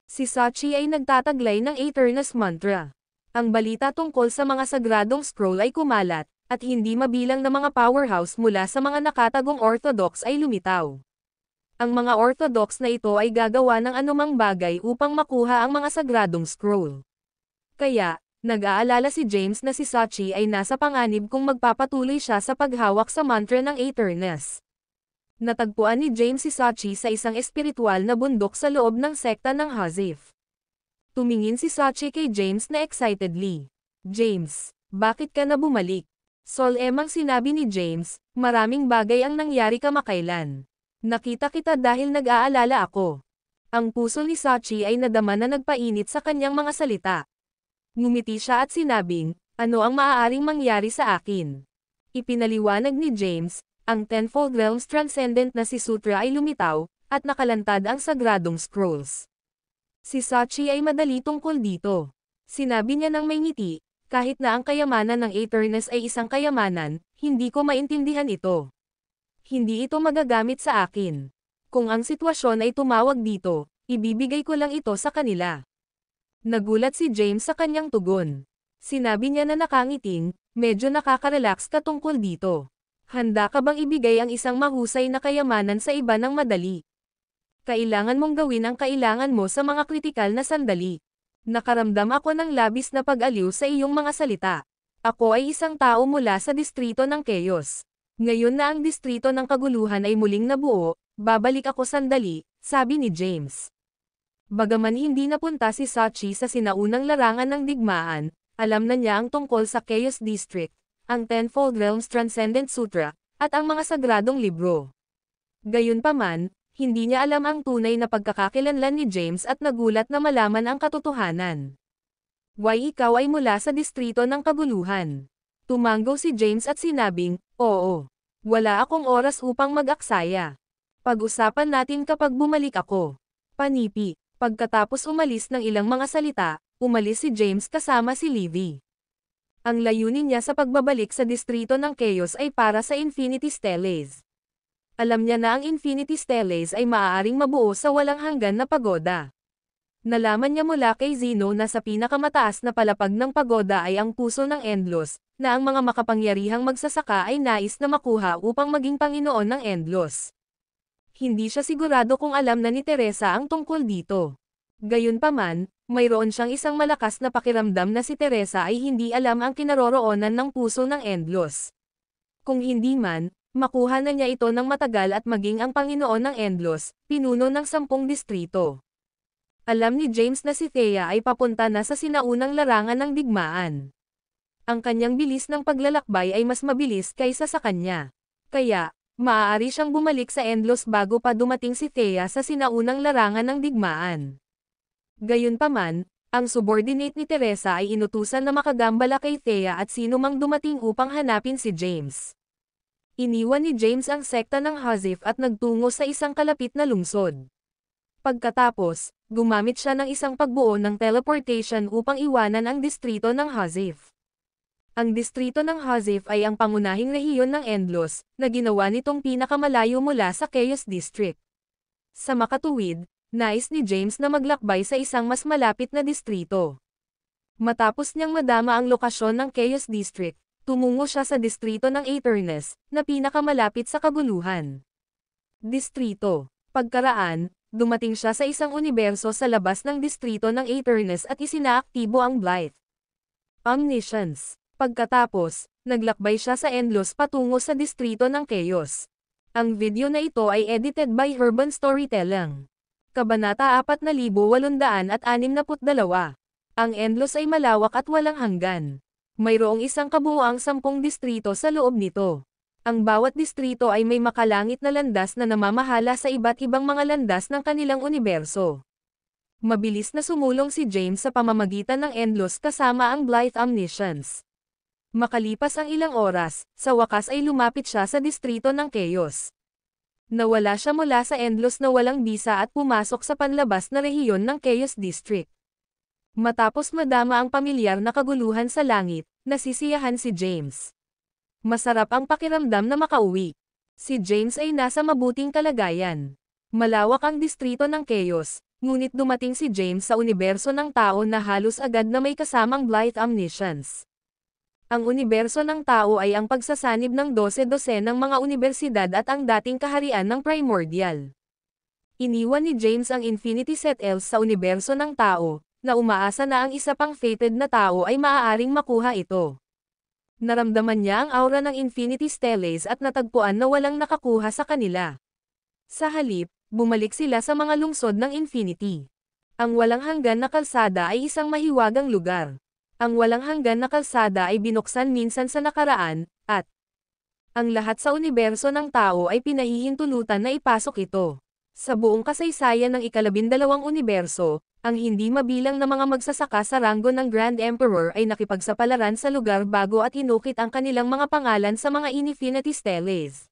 B: Si Sachi ay nagtataglay ng Aeternus Mantra. Ang balita tungkol sa mga sagradong scroll ay kumalat, at hindi mabilang na mga powerhouse mula sa mga nakatagong Orthodox ay lumitaw. Ang mga Orthodox na ito ay gagawa ng anumang bagay upang makuha ang mga sagradong scroll. Kaya, nag-aalala si James na si Sachi ay nasa panganib kung magpapatuloy siya sa paghawak sa mantra ng Aeternus. Natagpuan ni James si Sachi sa isang espiritual na bundok sa loob ng sekta ng Hazif. Tumingin si Sachi kay James na excitedly. James, bakit ka na bumalik? Solemang sinabi ni James, maraming bagay ang nangyari kamakailan. Nakita kita dahil nag-aalala ako. Ang puso ni Sachi ay nadama na nagpainit sa kanyang mga salita. Ngumiti siya at sinabing, ano ang maaaring mangyari sa akin? Ipinaliwanag ni James, ang Tenfold Realms Transcendent na si Sutra ay lumitaw, at nakalantad ang sagradong scrolls. Si Sachi ay madali tungkol dito. Sinabi niya ng may ngiti, kahit na ang kayamanan ng Aeternus ay isang kayamanan, hindi ko maintindihan ito. Hindi ito magagamit sa akin. Kung ang sitwasyon ay tumawag dito, ibibigay ko lang ito sa kanila. Nagulat si James sa kanyang tugon. Sinabi niya na nakangiting, medyo nakaka-relax ka tungkol dito. Handa ka bang ibigay ang isang mahusay na kayamanan sa iba ng madali? Kailangan mong gawin ang kailangan mo sa mga kritikal na sandali. Nakaramdam ako ng labis na pag-aliw sa iyong mga salita. Ako ay isang tao mula sa distrito ng Chaos. Ngayon na ang distrito ng kaguluhan ay muling nabuo, babalik ako sandali, sabi ni James. Bagaman hindi napunta si Sachi sa sinaunang larangan ng digmaan, alam na niya ang tungkol sa Chaos District, ang Tenfold Realms Transcendent Sutra, at ang mga sagradong libro. Gayunpaman, hindi niya alam ang tunay na pagkakakilanlan ni James at nagulat na malaman ang katotohanan. Why ikaw ay mula sa distrito ng kaguluhan? Tumanggo si James at sinabing, oo. Wala akong oras upang mag-aksaya. Pag-usapan natin kapag bumalik ako. Panipi. Pagkatapos umalis ng ilang mga salita, umalis si James kasama si Livy. Ang layunin niya sa pagbabalik sa distrito ng Chaos ay para sa Infinity Steles. Alam niya na ang Infinity Steles ay maaaring mabuo sa walang hanggan na pagoda. Nalaman niya mula kay Zeno na sa pinakamataas na palapag ng pagoda ay ang puso ng Endlos, na ang mga makapangyarihang magsasaka ay nais na makuha upang maging Panginoon ng Endlos. Hindi siya sigurado kung alam na ni Teresa ang tungkol dito. Gayunpaman, mayroon siyang isang malakas na pakiramdam na si Teresa ay hindi alam ang kinaroroonan ng puso ng Endlos. Kung hindi man, makuha na niya ito ng matagal at maging ang Panginoon ng Endlos, pinuno ng 10 distrito. Alam ni James na si Thea ay papunta na sa sinaunang larangan ng digmaan. Ang kanyang bilis ng paglalakbay ay mas mabilis kaysa sa kanya. Kaya, maaari siyang bumalik sa Endlos bago pa dumating si Thea sa sinaunang larangan ng digmaan. Gayunpaman, ang subordinate ni Teresa ay inutusan na makagambala kay Thea at sino mang dumating upang hanapin si James. Iniwan ni James ang sekta ng Hazif at nagtungo sa isang kalapit na lungsod. Pagkatapos, gumamit siya ng isang pagbuo ng teleportation upang iwanan ang distrito ng Hazif. Ang distrito ng Hazif ay ang pangunahing rehiyon ng Endlos, na ginawa nitong pinakamalayo mula sa Chaos District. Sa makatuwid, nais ni James na maglakbay sa isang mas malapit na distrito. Matapos niyang madama ang lokasyon ng Chaos District, tumungo siya sa distrito ng Aeternus, na pinakamalapit sa kaguluhan. Distrito. Pagkaraan, dumating siya sa isang universo sa labas ng distrito ng Aeternus at isinaaktibo ang Blight Omniscience. Pagkatapos, naglakbay siya sa Endlos patungo sa distrito ng Chaos. Ang video na ito ay edited by Urban Storytelling. Kabanata 4862. Ang Endlos ay malawak at walang hanggan. Mayroong isang kabuuang 10 distrito sa loob nito. Ang bawat distrito ay may makalangit na landas na namamahala sa iba't ibang mga landas ng kanilang universo. Mabilis na sumulong si James sa pamamagitan ng Endlos kasama ang Blight Omniscience. Makalipas ang ilang oras, sa wakas ay lumapit siya sa distrito ng Chaos. Nawala siya mula sa Endlos na walang bisa at pumasok sa panlabas na rehiyon ng Chaos District. Matapos madama ang pamilyar na kaguluhan sa langit, nasisiyahan si James. Masarap ang pakiramdam na makauwi. Si James ay nasa mabuting kalagayan. Malawak ang distrito ng Chaos, ngunit dumating si James sa universo ng tao na halos agad na may kasamang Blight Omniscience. Ang universo ng tao ay ang pagsasanib ng 12 ng mga universidad at ang dating kaharian ng Primordial. Iniwan ni James ang Infinity Set Else sa universo ng tao, na umaasa na ang isa pang fated na tao ay maaaring makuha ito. Naramdaman niya ang aura ng Infinity Stellace at natagpuan na walang nakakuha sa kanila. Sa halip, bumalik sila sa mga lungsod ng Infinity. Ang walang hanggan na kalsada ay isang mahiwagang lugar. Ang walang hanggan na kalsada ay binuksan minsan sa nakaraan, at ang lahat sa universo ng tao ay pinahihintulutan na ipasok ito. Sa buong kasaysayan ng ika-12 universo, ang hindi mabilang na mga magsasaka sa ranggo ng Grand Emperor ay nakipagsapalaran sa lugar bago at inukit ang kanilang mga pangalan sa mga Infinity Stellace.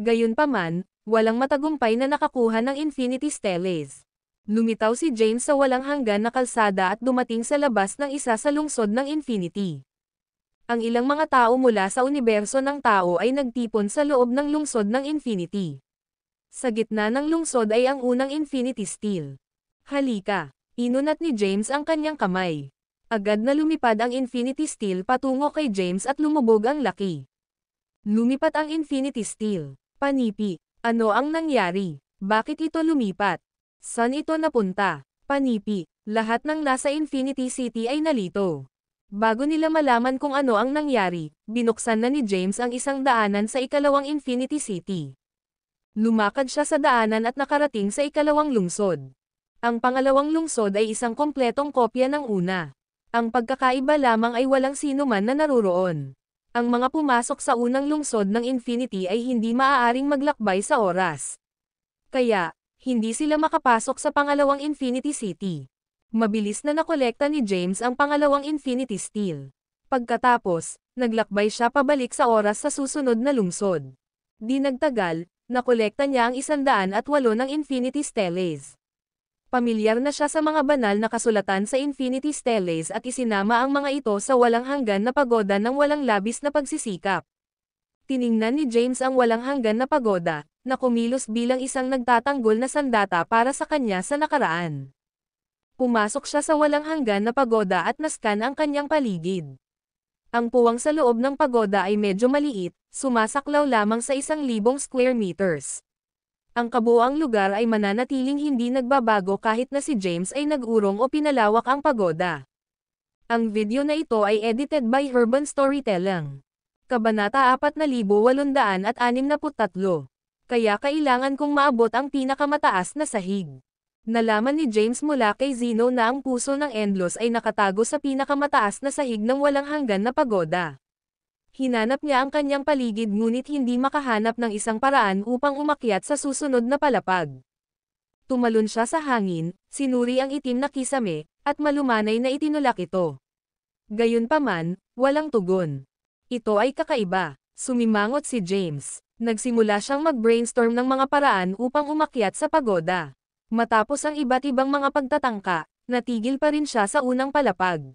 B: Gayunpaman, walang matagumpay na nakakuha ng Infinity Stellace. Lumitaw si James sa walang hanggan na kalsada at dumating sa labas ng isa sa lungsod ng Infinity. Ang ilang mga tao mula sa universo ng tao ay nagtipon sa loob ng lungsod ng Infinity. Sa gitna ng lungsod ay ang unang Infinity Steel. Halika! Inunat ni James ang kanyang kamay. Agad na lumipad ang Infinity Steel patungo kay James at lumubog ang laki. Lumipat ang Infinity Steel. Panipi, ano ang nangyari? Bakit ito lumipat? Saan ito napunta? Panipi, lahat ng nasa Infinity City ay nalito. Bago nila malaman kung ano ang nangyari, binuksan na ni James ang isang daanan sa ikalawang Infinity City. Lumakad siya sa daanan at nakarating sa ikalawang lungsod. Ang pangalawang lungsod ay isang kompletong kopya ng una. Ang pagkakaiba lamang ay walang sino man na naruroon. Ang mga pumasok sa unang lungsod ng Infinity ay hindi maaaring maglakbay sa oras. Kaya, hindi sila makapasok sa pangalawang Infinity City. Mabilis na nakolekta ni James ang pangalawang Infinity Steel. Pagkatapos, naglakbay siya pabalik sa oras sa susunod na lungsod. Di nagtagal, nakolekta niya ang 108 ng Infinity Stellace. Pamilyar na siya sa mga banal na kasulatan sa Infinity Stellace at isinama ang mga ito sa walang hanggan na pagoda ng walang labis na pagsisikap. Tiningnan ni James ang walang hanggan na pagoda, na kumilos bilang isang nagtatanggol na sandata para sa kanya sa nakaraan. Pumasok siya sa walang hanggan na pagoda at naskan ang kanyang paligid. Ang puwang sa loob ng pagoda ay medyo maliit, sumasaklaw lamang sa 1,000 square meters. Ang kabuuang lugar ay mananatiling hindi nagbabago kahit na si James ay nag-urong o pinalawak ang pagoda. Ang video na ito ay edited by Urban Storytelling. Kabanata 4,863. Kaya kailangan kong maabot ang pinakamataas na sahig. Nalaman ni James mula kay Zeno na ang puso ng Endlos ay nakatago sa pinakamataas na sahig ng walang hanggan na pagoda. Hinanap niya ang kanyang paligid ngunit hindi makahanap ng isang paraan upang umakyat sa susunod na palapag. Tumalon siya sa hangin, sinuri ang itim na kisame, at malumanay na itinulak ito. Gayunpaman, walang tugon. Ito ay kakaiba, sumimangot si James. Nagsimula siyang mag-brainstorm ng mga paraan upang umakyat sa pagoda. Matapos ang iba't ibang mga pagtatangka, natigil pa rin siya sa unang palapag.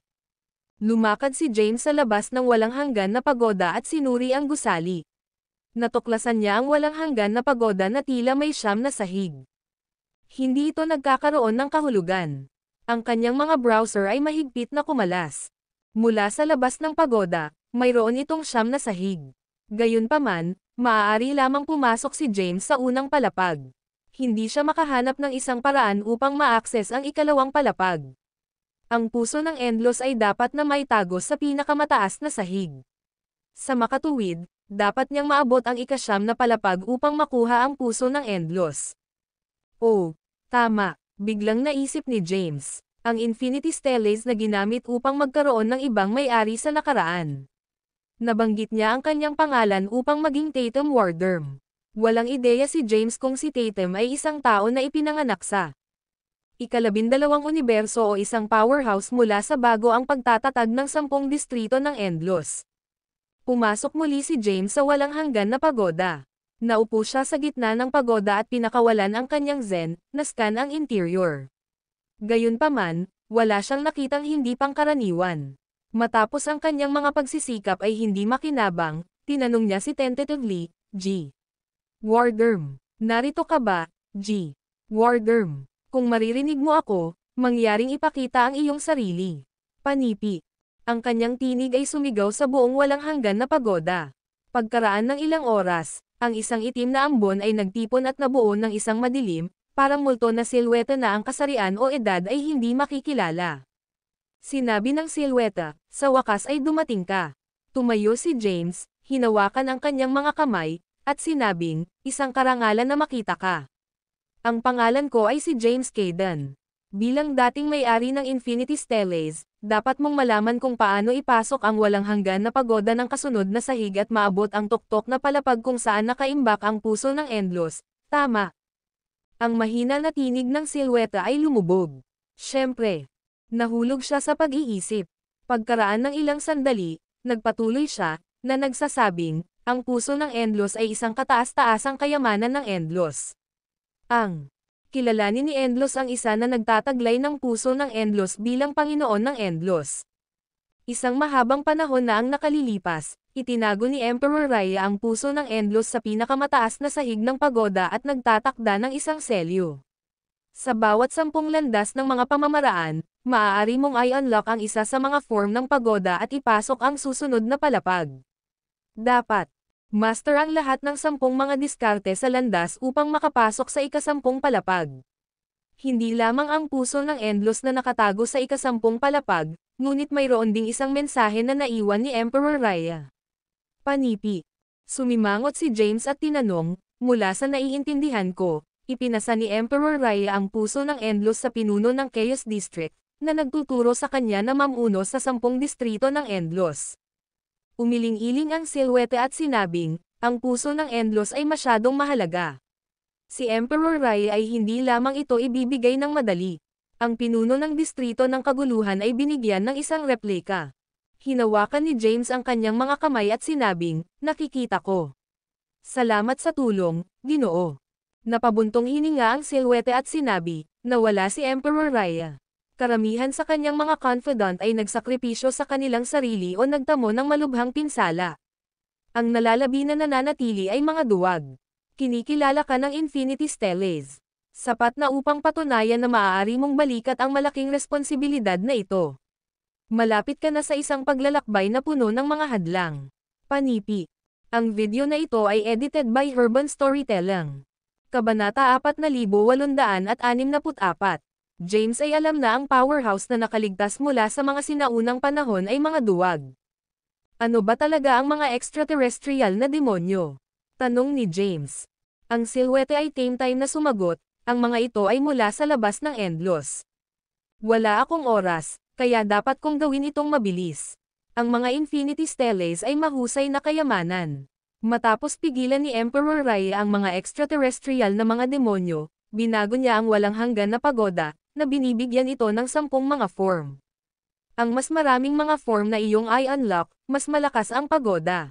B: Lumakad si James sa labas ng walang hanggan na pagoda at sinuri ang gusali. Natuklasan niya ang walang hanggan na pagoda na tila may 9 na sahig. Hindi ito nagkakaroon ng kahulugan. Ang kanyang mga browser ay mahigpit na kumalas. Mula sa labas ng pagoda, mayroon itong 9 na sahig. Gayunpaman, maaari lamang pumasok si James sa unang palapag. Hindi siya makahanap ng isang paraan upang ma-access ang ikalawang palapag. Ang puso ng Endlos ay dapat na maitago sa pinakamataas na sahig. Sa makatuwid, dapat niyang maabot ang ika-9 na palapag upang makuha ang puso ng Endlos. Oh, tama, biglang naisip ni James. Ang Infinity Stellace na ginamit upang magkaroon ng ibang may-ari sa nakaraan. Nabanggit niya ang kanyang pangalan upang maging Tatum Wardorm. Walang ideya si James kung si Tatum ay isang tao na ipinanganak sa ika-12 universo o isang powerhouse mula sa bago ang pagtatatag ng 10 distrito ng Endlos. Pumasok muli si James sa walang hanggan na pagoda. Naupo siya sa gitna ng pagoda at pinakawalan ang kanyang zen, naskan ang interior. Gayunpaman, wala siyang nakitang hindi pangkaraniwan. Matapos ang kanyang mga pagsisikap ay hindi makinabang, tinanong niya si tentatively, G. Wardorm, narito ka ba, G. Wardorm? Kung maririnig mo ako, mangyaring ipakita ang iyong sarili. Panipi. Ang kanyang tinig ay sumigaw sa buong walang hanggan na pagoda. Pagkaraan ng ilang oras, ang isang itim na ambon ay nagtipon at nabuo ng isang madilim, parang multo na silweta na ang kasarian o edad ay hindi makikilala. Sinabi ng silweta, sa wakas ay dumating ka. Tumayo si James, hinawakan ang kanyang mga kamay, at sinabing, isang karangalan na makita ka. Ang pangalan ko ay si James Caden. Bilang dating may-ari ng Infinity Stellace, dapat mong malaman kung paano ipasok ang walang hanggan na pagoda ng kasunod na sahig at maabot ang tuktok na palapag kung saan nakaimbak ang puso ng Endlos. Tama. Ang mahina na tinig ng silweta ay lumubog. Siyempre. Nahulog siya sa pag-iisip. Pagkaraan ng ilang sandali, nagpatuloy siya, na nagsasabing, ang puso ng Endlos ay isang kataas-taasang kayamanan ng Endlos. Kilalanin ni Endlos ang isa na nagtataglay ng puso ng Endlos bilang Panginoon ng Endlos. Isang mahabang panahon na ang nakalilipas, itinago ni Emperor Raya ang puso ng Endlos sa pinakamataas na sahig ng pagoda at nagtatakda ng isang selyo. Sa bawat 10 landas ng mga pamamaraan, maaari mong i-unlock ang isa sa mga form ng pagoda at ipasok ang susunod na palapag. Dapat master ang lahat ng 10 mga diskarte sa landas upang makapasok sa ika-10 palapag. Hindi lamang ang puso ng Endlos na nakatago sa ika-10 palapag, ngunit mayroon ding isang mensahe na naiwan ni Emperor Raya. Panipi. Sumimangot si James at tinanong, mula sa naiintindihan ko, ipinasa ni Emperor Raya ang puso ng Endlos sa pinuno ng Chaos District, na nagtuturo sa kanya na mamuno sa 10 distrito ng Endlos. Umiling-iling ang silweta at sinabing, ang puso ng Endlos ay masyadong mahalaga. Si Emperor Raya ay hindi lamang ito ibibigay ng madali. Ang pinuno ng distrito ng kaguluhan ay binigyan ng isang replika. Hinawakan ni James ang kanyang mga kamay at sinabing, nakikita ko. Salamat sa tulong, Ginoo. Napabuntong hininga ang silweta at sinabi, nawala si Emperor Raya. Karamihan sa kanyang mga confidant ay nagsakripisyo sa kanilang sarili o nagtamo ng malubhang pinsala. Ang nalalabi na nananatili ay mga duwag. Kinikilala ka ng Infinity Stellace. Sapat na upang patunayan na maaari mong balikat ang malaking responsibilidad na ito. Malapit ka na sa isang paglalakbay na puno ng mga hadlang. Panipi. Ang video na ito ay edited by Urban Storytelling. Kabanata 4864. James ay alam na ang powerhouse na nakaligtas mula sa mga sinaunang panahon ay mga duwag. Ano ba talaga ang mga extraterrestrial na demonyo? Tanong ni James. Ang silhwete ay time na sumagot, ang mga ito ay mula sa labas ng Endlos. Wala akong oras, kaya dapat kong gawin itong mabilis. Ang mga Infinity Steles ay mahusay na kayamanan. Matapos pigilan ni Emperor Raya ang mga extraterrestrial na mga demonyo, binago niya ang walang hanggan na pagoda, na binibigyan ito ng 10 mga form. Ang mas maraming mga form na iyong i-unlock, mas malakas ang pagoda.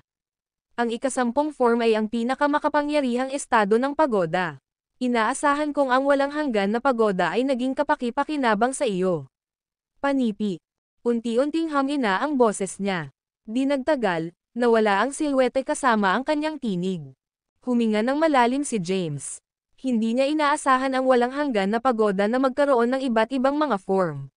B: Ang ika-10 form ay ang pinakamakapangyarihang estado ng pagoda. Inaasahan kong ang walang hanggan na pagoda ay naging kapaki-pakinabang sa iyo. Panipi. Unti-unting hamina ang boses niya. Di nagtagal, nawala ang silhwete kasama ang kanyang tinig. Huminga ng malalim si James. Hindi niya inaasahan ang walang hanggan na pagoda na magkaroon ng iba't ibang mga form.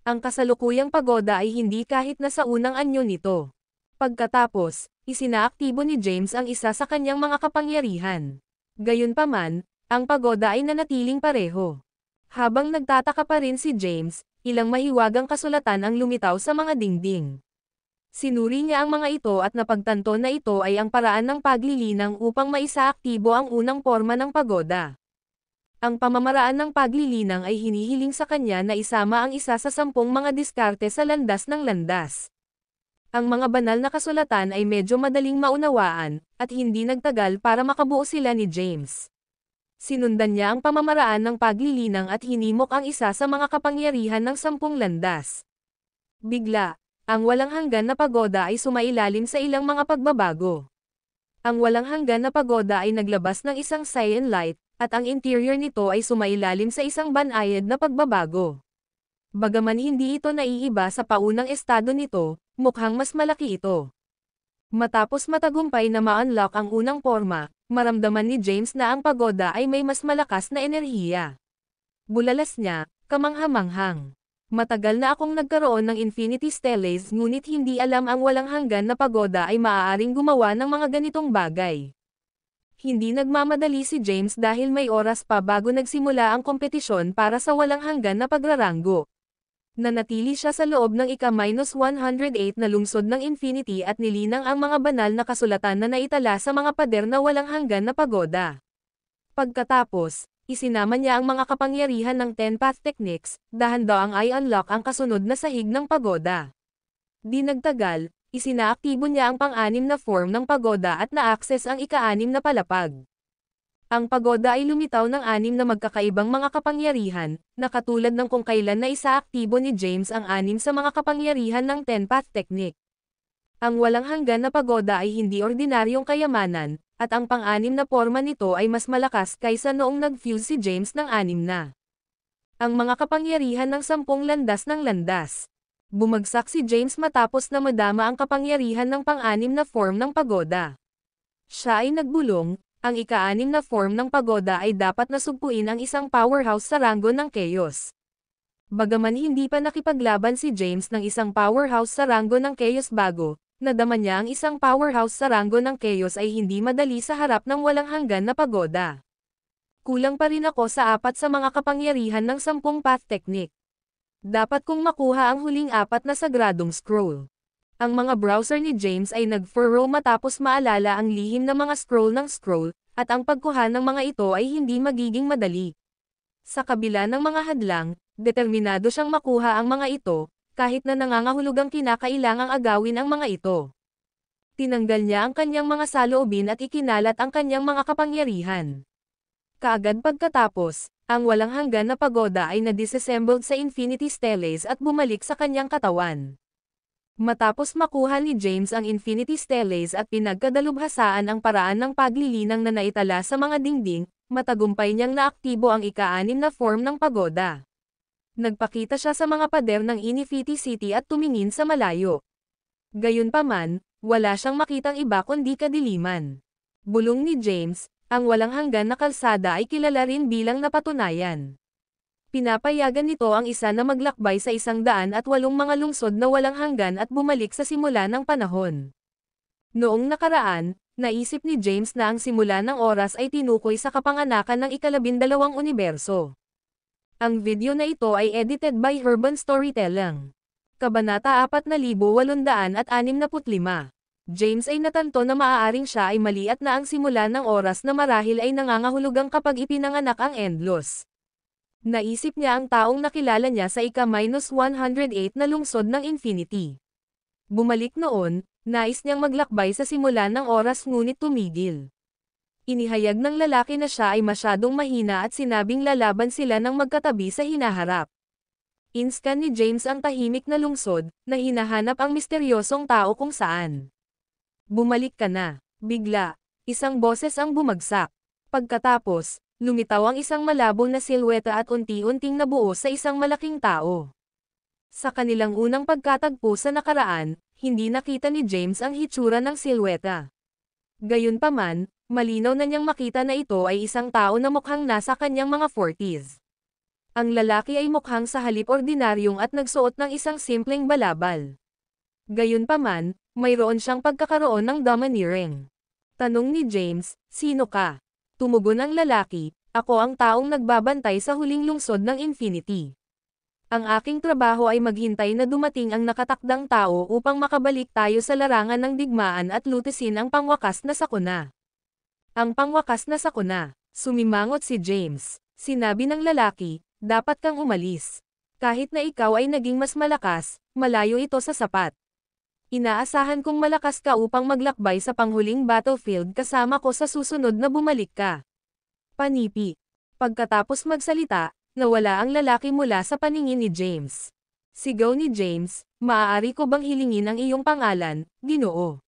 B: Ang kasalukuyang pagoda ay hindi kahit na sa unang anyo nito. Pagkatapos, isinaaktibo ni James ang isa sa kanyang mga kapangyarihan. Gayunpaman, ang pagoda ay nanatiling pareho. Habang nagtataka pa rin si James, ilang mahiwagang kasulatan ang lumitaw sa mga dingding. Sinuri niya ang mga ito at napagtanto na ito ay ang paraan ng paglilinang upang maisaaktibo ang unang porma ng pagoda. Ang pamamaraan ng paglilinang ay hinihiling sa kanya na isama ang isa sa 10 mga diskarte sa landas ng landas. Ang mga banal na kasulatan ay medyo madaling maunawaan, at hindi nagtagal para makabuo sila ni James. Sinundan niya ang pamamaraan ng paglilinang at hinimok ang isa sa mga kapangyarihan ng 10 landas. Bigla, ang walang hanggan na pagoda ay sumailalim sa ilang mga pagbabago. Ang walang hanggan na pagoda ay naglabas ng isang cyan light, at ang interior nito ay sumailalim sa isang banayad na pagbabago. Bagaman hindi ito naiiba sa paunang estado nito, mukhang mas malaki ito. Matapos matagumpay na ma-unlock ang unang porma, maramdaman ni James na ang pagoda ay may mas malakas na enerhiya. Bulalas niya, kamangha-manghang. Matagal na akong nagkaroon ng Infinity Steles ngunit hindi alam ang walang hanggan na pagoda ay maaaring gumawa ng mga ganitong bagay. Hindi nagmamadali si James dahil may oras pa bago nagsimula ang kompetisyon para sa walang hanggan na pagraranggo. Nanatili siya sa loob ng ika-108 na lungsod ng Infinity at nilinang ang mga banal na kasulatan na naitala sa mga pader na walang hanggan na pagoda. Pagkatapos, isinama niya ang mga kapangyarihan ng 10 Path Techniques, dahan-daang ay unlock ang kasunod na sahig ng pagoda. Di nagtagal, isinaaktibo niya ang pang-6 na form ng pagoda at na-access ang ika-6 na palapag. Ang pagoda ay lumitaw ng 6 na magkakaibang mga kapangyarihan, na katulad ng kung kailan na isaaktibo ni James ang 6 sa mga kapangyarihan ng 10 Path Technique. Ang walang hanggan na pagoda ay hindi ordinaryong kayamanan, at ang pang-6 na porma nito ay mas malakas kaysa noong nag-fuse si James ng 6 na. Ang mga kapangyarihan ng 10 landas ng landas. Bumagsak si James matapos na madama ang kapangyarihan ng pang-6 na form ng pagoda. Siya ay nagbulong. Ang ika-6 na form ng pagoda ay dapat nasugpuin ang isang powerhouse sa ranggo ng Chaos. Bagaman hindi pa nakipaglaban si James ng isang powerhouse sa ranggo ng Chaos bago, nadama niya ang isang powerhouse sa ranggo ng Chaos ay hindi madali sa harap ng walang hanggan na pagoda. Kulang pa rin ako sa 4 sa mga kapangyarihan ng 10 Path Technique. Dapat kong makuha ang huling 4 na sagradong scroll. Ang mga browser ni James ay nag-furrow matapos maalala ang lihim ng mga scroll, at ang pagkuha ng mga ito ay hindi magiging madali. Sa kabila ng mga hadlang, determinado siyang makuha ang mga ito, kahit na nangangahulugang kinakailangang agawin ang mga ito. Tinanggal niya ang kanyang mga saloobin at ikinalat ang kanyang mga kapangyarihan. Kaagad pagkatapos, ang walang hanggan na pagoda ay na-disassembled sa Infinity Steles at bumalik sa kanyang katawan. Matapos makuha ni James ang Infinity Steles at pinagkadalubhasaan ang paraan ng paglilinang na naitala sa mga dingding, matagumpay niyang naaktibo ang ika-6 na form ng pagoda. Nagpakita siya sa mga pader ng Infinity City at tumingin sa malayo. Gayunpaman, wala siyang makitang iba kundi kadiliman. Bulong ni James, Ang walang hanggan na kalsada ay kilala rin bilang napatunayan. Pinapayagan nito ang isa na maglakbay sa 108 mga lungsod na walang hanggan at bumalik sa simula ng panahon. Noong nakaraan, naisip ni James na ang simula ng oras ay tinukoy sa kapanganakan ng ika-12 universo. Ang video na ito ay edited by Urban Storytelling. Kabanata 4865. James ay natanto na maaaring siya ay mali at na ang simula ng oras na marahil ay nangangahulugang kapag ipinanganak ang Endlos. Naisip niya ang taong nakilala niya sa ika-108 na lungsod ng Infinity. Bumalik noon, nais niyang maglakbay sa simula ng oras ngunit tumigil. Inihayag ng lalaki na siya ay masyadong mahina at sinabing lalaban sila ng magkatabi sa hinaharap. Inscan ni James ang tahimik na lungsod, na hinahanap ang misteryosong tao kung saan. Bumalik ka na. Bigla, isang boses ang bumagsak. Pagkatapos, lumitaw ang isang malabo na silweta at unti-unting nabuo sa isang malaking tao. Sa kanilang unang pagkatagpo sa nakaraan, hindi nakita ni James ang hitsura ng silweta. Gayunpaman, malinaw na niyang makita na ito ay isang tao na mukhang nasa kanyang mga 40s. Ang lalaki ay mukhang sa halip ordinaryong at nagsuot ng isang simpleng balabal. Gayunpaman, mayroon siyang pagkakaroon ng domineering. Tanong ni James, "Sino ka?" Tumugon ang lalaki, "Ako ang taong nagbabantay sa huling lungsod ng Infinity. Ang aking trabaho ay maghintay na dumating ang nakatakdang tao upang makabalik tayo sa larangan ng digmaan at lutisin ang pangwakas na sakuna." Ang pangwakas na sakuna. Sumimangot si James. Sinabi ng lalaki, "Dapat kang umalis. Kahit na ikaw ay naging mas malakas, malayo ito sa sapat. Inaasahan kong malakas ka upang maglakbay sa panghuling battlefield kasama ko sa susunod na bumalik ka." Panipi. Pagkatapos magsalita, nawala ang lalaki mula sa paningin ni James. Sigaw ni James, "Maaari ko bang hilingin ang iyong pangalan, Ginoo?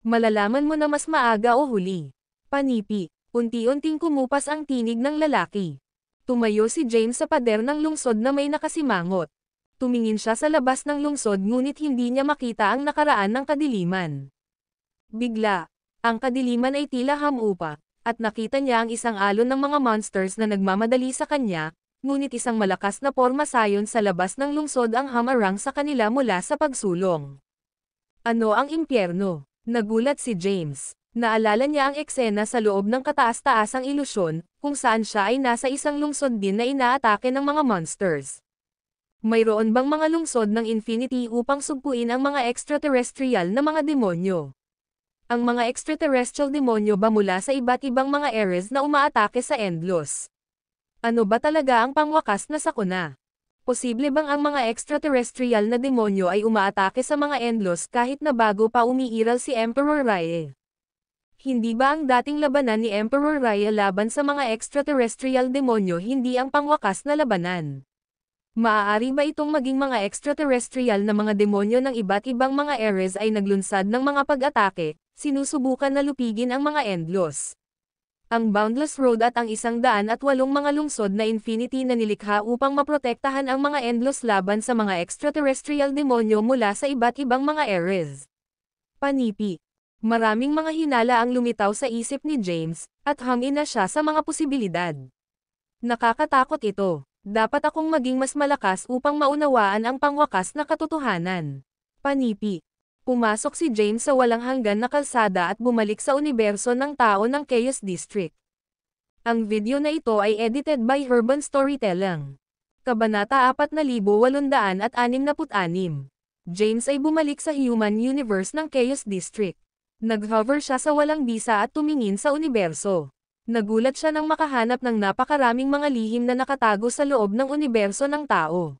B: Malalaman mo na mas maaga o huli." Panipi. Unti-unting kumupas ang tinig ng lalaki. Tumayo si James sa pader ng lungsod na may nakasimangot. Tumingin siya sa labas ng lungsod ngunit hindi niya makita ang nakaraan ng kadiliman. Bigla, ang kadiliman ay tila hamupa, at nakita niya ang isang alon ng mga monsters na nagmamadali sa kanya, ngunit isang malakas na porma sayon sa labas ng lungsod ang hamarang sa kanila mula sa pagsulong. Ano ang impyerno? Nagulat si James. Naalala niya ang eksena sa loob ng kataas-taasang ilusyon, kung saan siya ay nasa isang lungsod din na inaatake ng mga monsters. Mayroon bang mga lungsod ng Infinity upang sugpuin ang mga extraterrestrial na mga demonyo? Ang mga extraterrestrial demonyo ba mula sa iba't ibang mga eras na umaatake sa Endlos? Ano ba talaga ang pangwakas na sakuna? Posible bang ang mga extraterrestrial na demonyo ay umaatake sa mga Endlos kahit na bago pa umiiral si Emperor Raya? Hindi ba ang dating labanan ni Emperor Raya laban sa mga extraterrestrial demonyo hindi ang pangwakas na labanan? Maaari ba itong maging mga extraterrestrial na mga demonyo ng iba't ibang mga eras ay naglunsad ng mga pag-atake, sinusubukan na lupigin ang mga Endlos? Ang Boundless Road at ang 108 mga lungsod na Infinity na nilikha upang maprotektahan ang mga Endlos laban sa mga extraterrestrial demonyo mula sa iba't ibang mga eras. Panipi. Maraming mga hinala ang lumitaw sa isip ni James, at hangin na siya sa mga posibilidad. Nakakatakot ito. Dapat akong maging mas malakas upang maunawaan ang pangwakas na katotohanan. Panipi. Pumasok si James sa walang hanggan na kalsada at bumalik sa universo ng tao ng Chaos District. Ang video na ito ay edited by Urban Storytelling. Kabanata 4866. James ay bumalik sa human universe ng Chaos District. Nag-hover siya sa walang bisa at tumingin sa universo. Nagulat siya nang makahanap ng napakaraming mga lihim na nakatago sa loob ng universo ng tao.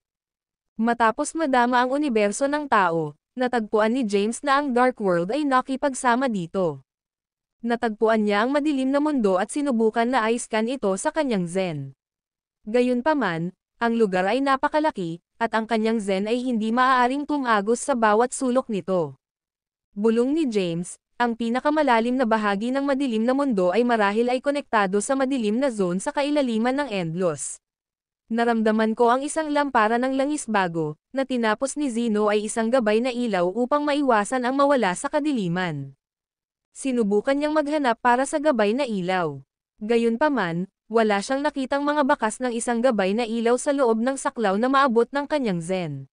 B: Matapos madama ang universo ng tao, natagpuan ni James na ang Dark World ay nakipagsama dito. Natagpuan niya ang madilim na mundo at sinubukan na i-scan ito sa kanyang Zen. Gayunpaman, ang lugar ay napakalaki, at ang kanyang Zen ay hindi maaaring tumagos sa bawat sulok nito. Bulong ni James, ang pinakamalalim na bahagi ng madilim na mundo ay marahil ay konektado sa madilim na zone sa kailaliman ng Endlos. Naramdaman ko ang isang lampara ng langis bago, na tinapos ni Zeno ay isang gabay na ilaw upang maiwasan ang mawala sa kadiliman. Sinubukan niyang maghanap para sa gabay na ilaw. Gayunpaman, wala siyang nakitang mga bakas ng isang gabay na ilaw sa loob ng saklaw na maabot ng kanyang zen.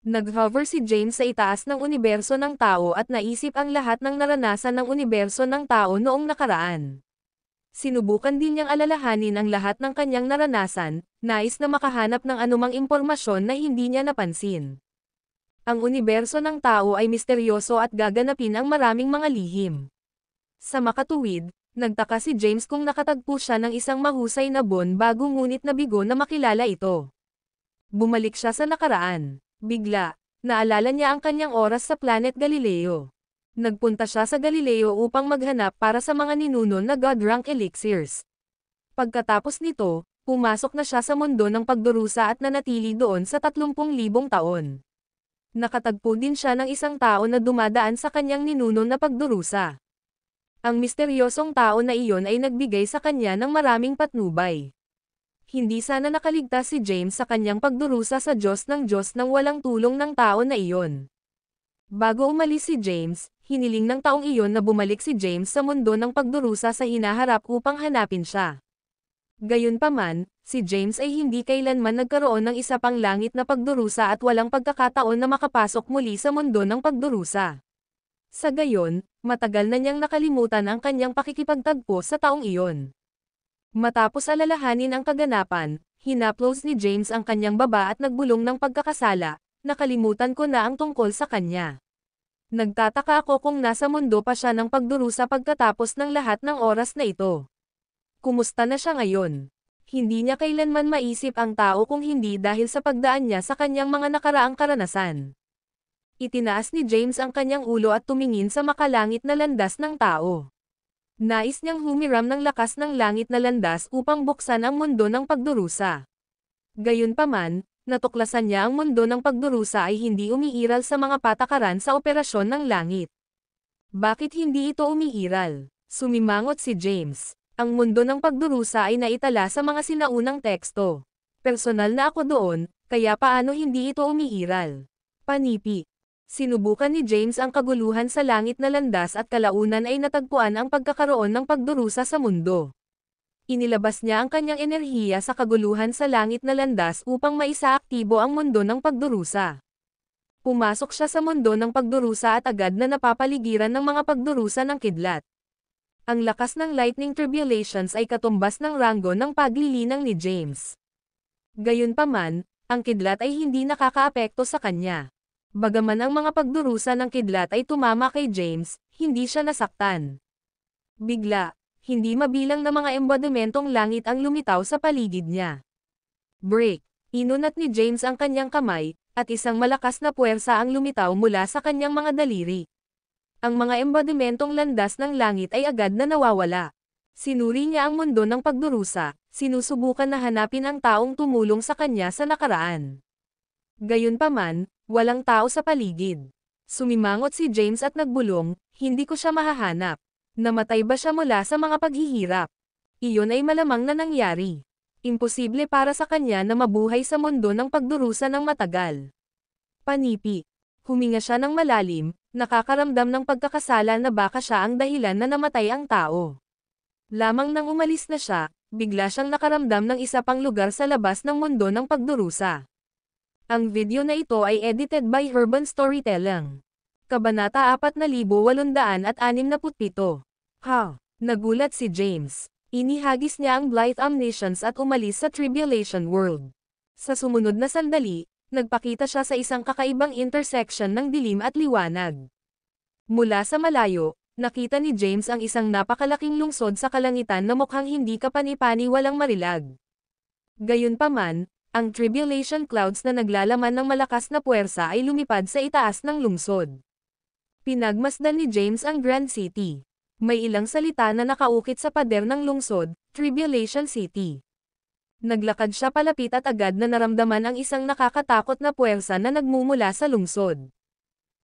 B: Nag-hover si James sa itaas ng universo ng tao at naisip ang lahat ng naranasan ng universo ng tao noong nakaraan. Sinubukan din niyang alalahanin ang lahat ng kanyang naranasan, nais na makahanap ng anumang impormasyon na hindi niya napansin. Ang universo ng tao ay misteryoso at gaganapin ang maraming mga lihim. Sa makatuwid, nagtaka si James kung nakatagpo siya ng isang mahusay na bon bago ngunit nabigo na makilala ito. Bumalik siya sa nakaraan. Bigla, naalala niya ang kanyang oras sa Planet Galileo. Nagpunta siya sa Galileo upang maghanap para sa mga ninuno na God-rank elixirs. Pagkatapos nito, pumasok na siya sa mundo ng pagdurusa at nanatili doon sa 30,000 taon. Nakatagpo din siya ng isang tao na dumadaan sa kanyang ninuno na pagdurusa. Ang misteryosong tao na iyon ay nagbigay sa kanya ng maraming patnubay. Hindi sana nakaligtas si James sa kanyang pagdurusa sa Diyos nang walang tulong ng tao na iyon. Bago umalis si James, hiniling ng taong iyon na bumalik si James sa mundo ng pagdurusa sa hinaharap upang hanapin siya. Gayunpaman, si James ay hindi kailanman nagkaroon ng isa pang langit na pagdurusa at walang pagkakataon na makapasok muli sa mundo ng pagdurusa. Sa gayon, matagal na niyang nakalimutan ang kanyang pakikipagtagpo sa taong iyon. Matapos alalahanin ang kaganapan, hinaplos ni James ang kanyang baba at nagbulong ng pagkakasala, nakalimutan ko na ang tungkol sa kanya. Nagtataka ako kung nasa mundo pa siya ng pagdurusa pagkatapos ng lahat ng oras na ito. Kumusta na siya ngayon? Hindi niya kailanman maisip ang tao kung hindi dahil sa pagdaan niya sa kanyang mga nakaraang karanasan. Itinaas ni James ang kanyang ulo at tumingin sa makalangit na landas ng tao. Nais niyang humiram ng lakas ng langit na landas upang buksan ang mundo ng pagdurusa. Gayunpaman, natuklasan niya ang mundo ng pagdurusa ay hindi umiiral sa mga patakaran sa operasyon ng langit. Bakit hindi ito umiiral? Sumimangot si James. Ang mundo ng pagdurusa ay naitala sa mga sinaunang teksto. Personal na ako doon, kaya paano hindi ito umiiral? Panipi. Sinubukan ni James ang kaguluhan sa langit na landas at kalaunan ay natagpuan ang pagkakaroon ng pagdurusa sa mundo. Inilabas niya ang kanyang enerhiya sa kaguluhan sa langit na landas upang maisaaktibo ang mundo ng pagdurusa. Pumasok siya sa mundo ng pagdurusa at agad na napapaligiran ng mga pagdurusa ng kidlat. Ang lakas ng lightning tribulations ay katumbas ng ranggo ng paglilinang ni James. Gayunpaman, ang kidlat ay hindi nakakaapekto sa kanya. Bagaman ang mga pagdurusa ng kidlat ay tumama kay James, hindi siya nasaktan. Bigla, hindi mabilang na mga embodimentong langit ang lumitaw sa paligid niya. Break! Inunat ni James ang kanyang kamay, at isang malakas na puwersa ang lumitaw mula sa kanyang mga daliri. Ang mga embodimentong landas ng langit ay agad na nawawala. Sinuri niya ang mundo ng pagdurusa, sinusubukan na hanapin ang taong tumulong sa kanya sa nakaraan. Gayunpaman, walang tao sa paligid. Sumimangot si James at nagbulong, hindi ko siya mahahanap. Namatay ba siya mula sa mga paghihirap? Iyon ay malamang na nangyari. Imposible para sa kanya na mabuhay sa mundo ng pagdurusa ng matagal. Panipi. Huminga siya ng malalim, nakakaramdam ng pagkakasala na baka siya ang dahilan na namatay ang tao. Lamang nang umalis na siya, bigla siyang nakaramdam ng isa pang lugar sa labas ng mundo ng pagdurusa. Ang video na ito ay edited by Urban Storytelling. Kabanata 4867. Ha! Nagulat si James. Inihagis niya ang Blythe Omniscience at umalis sa Tribulation World. Sa sumunod na sandali, nagpakita siya sa isang kakaibang intersection ng dilim at liwanag. Mula sa malayo, nakita ni James ang isang napakalaking lungsod sa kalangitan na mukhang hindi kapani-pani walang marilag. Gayunpaman, ang tribulation clouds na naglalaman ng malakas na puwersa ay lumipad sa itaas ng lungsod. Pinagmasdan ni James ang Grand City. May ilang salita na nakaukit sa pader ng lungsod, Tribulation City. Naglakad siya palapit at agad na naramdaman ang isang nakakatakot na puwersa na nagmumula sa lungsod.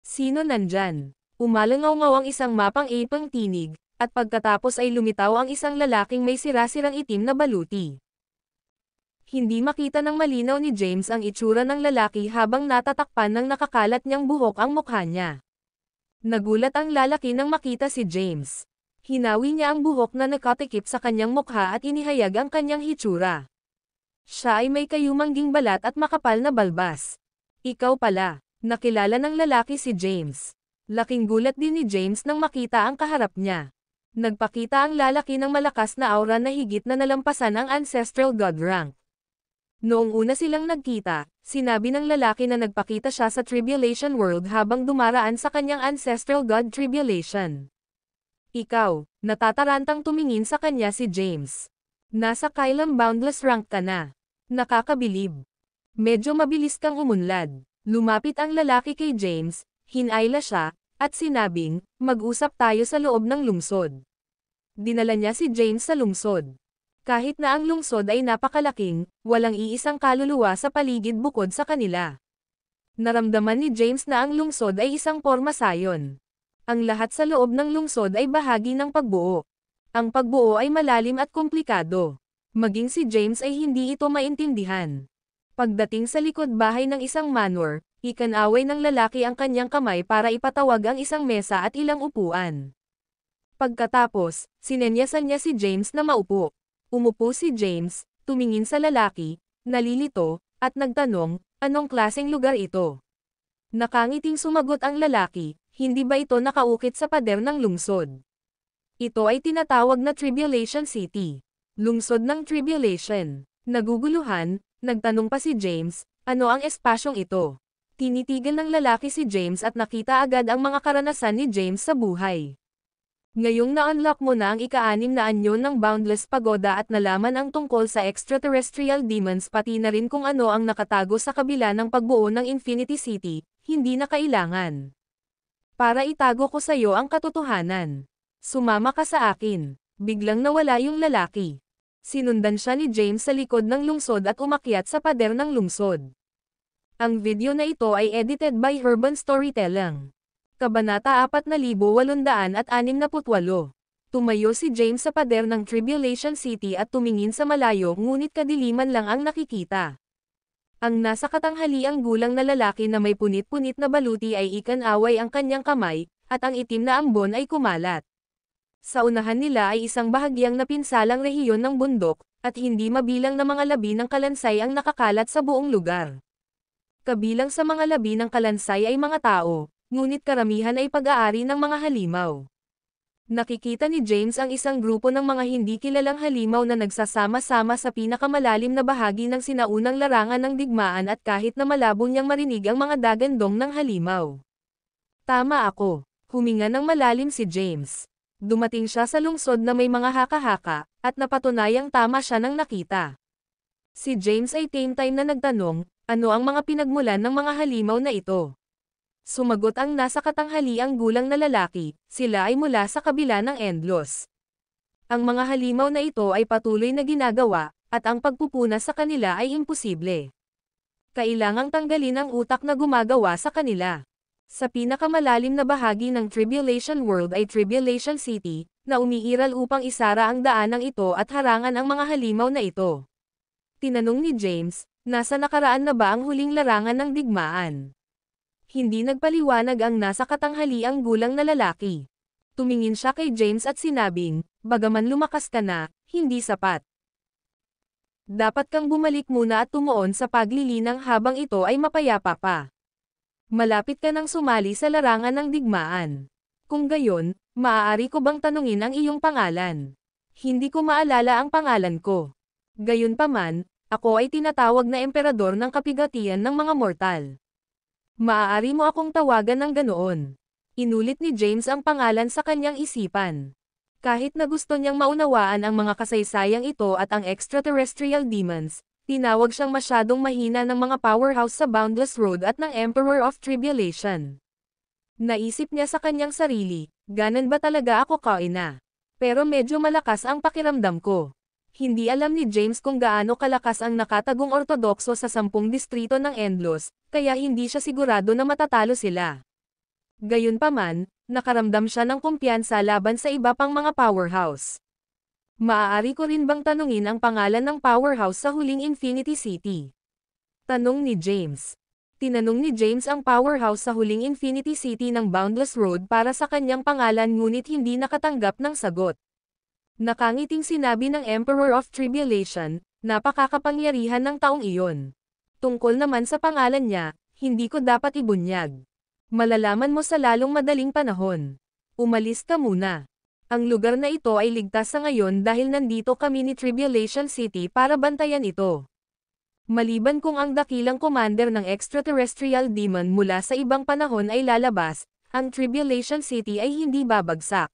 B: Sino nandyan? Umalangaw-ngaw ang isang mapang-ipang tinig, at pagkatapos ay lumitaw ang isang lalaking may sira-sirang itim na baluti. Hindi makita ng malinaw ni James ang itsura ng lalaki habang natatakpan ng nakakalat niyang buhok ang mukha niya. Nagulat ang lalaki nang makita si James. Hinawi niya ang buhok na nakatikip sa kanyang mukha at inihayag ang kanyang hitsura. Siya ay may kayumangging balat at makapal na balbas. Ikaw pala, nakilala ng lalaki si James. Laking gulat din ni James nang makita ang kaharap niya. Nagpakita ang lalaki ng malakas na aura na higit na nalampasan ang ancestral god rank. Noong una silang nagkita, sinabi ng lalaki na nagpakita siya sa Tribulation World habang dumaraan sa kanyang ancestral god Tribulation. Ikaw, natatarantang tumingin sa kanya si James. Nasa kailang boundless rank ka na. Nakakabilib. Medyo mabilis kang umunlad. Lumapit ang lalaki kay James, hinayla siya, at sinabing, mag-usap tayo sa loob ng lungsod. Dinala niya si James sa lungsod. Kahit na ang lungsod ay napakalaking, walang iisang kaluluwa sa paligid bukod sa kanila. Naramdaman ni James na ang lungsod ay isang pormasayon. Ang lahat sa loob ng lungsod ay bahagi ng pagbuo. Ang pagbuo ay malalim at komplikado. Maging si James ay hindi ito maintindihan. Pagdating sa likod bahay ng isang manor, ikanaway ng lalaki ang kanyang kamay para ipatawag ang isang mesa at ilang upuan. Pagkatapos, sinenyasan niya si James na maupo. Umupo si James, tumingin sa lalaki, nalilito, at nagtanong, anong klaseng lugar ito? Nakangiting sumagot ang lalaki, hindi ba ito nakaukit sa pader ng lungsod? Ito ay tinatawag na Tribulation City. Lungsod ng Tribulation. Naguguluhan, nagtanong pa si James, ano ang espasyong ito? Tinitigan ng lalaki si James at nakita agad ang mga karanasan ni James sa buhay. Ngayong na-unlock mo na ang ika-6 na anyo ng Boundless Pagoda at nalaman ang tungkol sa extraterrestrial demons pati na rin kung ano ang nakatago sa kabila ng pagbuo ng Infinity City, hindi na kailangan. Para itago ko sa iyo ang katotohanan. Sumama ka sa akin. Biglang nawala yung lalaki. Sinundan siya ni James sa likod ng lungsod at umakyat sa pader ng lungsod. Ang video na ito ay edited by Urban Storytelling. Kabanata 4868. Tumayo si James sa pader ng Tribulation City at tumingin sa malayo ngunit kadiliman lang ang nakikita. Ang nasa katanghaliang gulang na lalaki na may punit-punit na baluti ay ikanaway ang kanyang kamay, at ang itim na ambon ay kumalat. Sa unahan nila ay isang bahagyang napinsalang rehiyon ng bundok, at hindi mabilang na mga labi ng kalansay ang nakakalat sa buong lugar. Kabilang sa mga labi ng kalansay ay mga tao, ngunit karamihan ay pag-aari ng mga halimaw. Nakikita ni James ang isang grupo ng mga hindi kilalang halimaw na nagsasama-sama sa pinakamalalim na bahagi ng sinaunang larangan ng digmaan at kahit na malabo niyang marinig ang mga dagandong ng halimaw. Tama ako. Huminga ng malalim si James. Dumating siya sa lungsod na may mga haka-haka, at napatunayang tama siya nang nakita. Si James ay same time na nagtanong, ano ang mga pinagmulan ng mga halimaw na ito? Sumagot ang nasa katanghaliang gulang na lalaki, sila ay mula sa kabila ng Endlos. Ang mga halimaw na ito ay patuloy na ginagawa, at ang pagpupuna sa kanila ay imposible. Kailangang tanggalin ang utak na gumagawa sa kanila. Sa pinakamalalim na bahagi ng Tribulation World ay Tribulation City, na umiiral upang isara ang daanang ito at harangan ang mga halimaw na ito. Tinanong ni James, nasa nakaraan na ba ang huling larangan ng digmaan? Hindi nagpaliwanag ang nasa katanghaliang gulang na lalaki. Tumingin siya kay James at sinabing, bagaman lumakas ka na, hindi sapat. Dapat kang bumalik muna at tumuon sa paglilinang habang ito ay mapayapa pa. Malapit ka nang sumali sa larangan ng digmaan. Kung gayon, maaari ko bang tanungin ang iyong pangalan? Hindi ko maalala ang pangalan ko. Gayunpaman, ako ay tinatawag na emperador ng kapigatian ng mga mortal. Maaari mo akong tawagan ng ganoon. Inulit ni James ang pangalan sa kanyang isipan. Kahit na gusto niyang maunawaan ang mga kasaysayang ito at ang extraterrestrial demons, tinawag siyang masyadong mahina ng mga powerhouse sa Boundless Road at ng Emperor of Tribulation. Naisip niya sa kanyang sarili, ganan ba talaga ako kaina? Pero medyo malakas ang pakiramdam ko. Hindi alam ni James kung gaano kalakas ang nakatagong ortodokso sa 10 distrito ng Endlos, kaya hindi siya sigurado na matatalo sila. Gayunpaman, nakaramdam siya ng kumpiyansa laban sa iba pang mga powerhouse. Maaari ko rin bang tanungin ang pangalan ng powerhouse sa huling Infinity City? Tanong ni James. Tinanong ni James ang powerhouse sa huling Infinity City ng Boundless Road para sa kanyang pangalan ngunit hindi nakatanggap ng sagot. Nakangiting sinabi ng Emperor of Tribulation, napakakapangyarihan ng taong iyon. Tungkol naman sa pangalan niya, hindi ko dapat ibunyag. Malalaman mo sa lalong madaling panahon. Umalis ka muna. Ang lugar na ito ay ligtas sa ngayon dahil nandito kami ni Tribulation City para bantayan ito. Maliban kung ang dakilang commander ng extraterrestrial demon mula sa ibang panahon ay lalabas, ang Tribulation City ay hindi babagsak.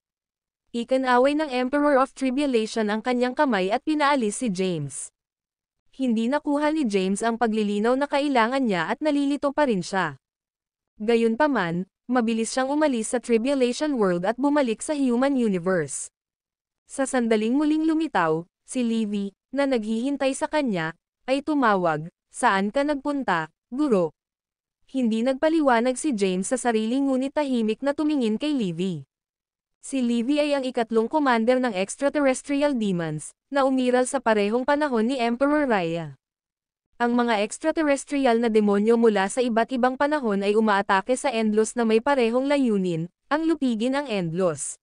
B: Ikinaway ng Emperor of Tribulation ang kanyang kamay at pinaalis si James. Hindi nakuha ni James ang paglilinaw na kailangan niya at nalilito pa rin siya. Gayunpaman, mabilis siyang umalis sa Tribulation World at bumalik sa Human Universe. Sa sandaling muling lumitaw, si Livy, na naghihintay sa kanya, ay tumawag, "Saan ka nagpunta, guro?" Hindi nagpaliwanag si James sa sarili ngunit tahimik na tumingin kay Livy. Si Livy ay ang ikatlong commander ng extraterrestrial demons, na umiral sa parehong panahon ni Emperor Raya. Ang mga extraterrestrial na demonyo mula sa iba't ibang panahon ay umaatake sa Endlos na may parehong layunin, ang lupigin ang Endlos.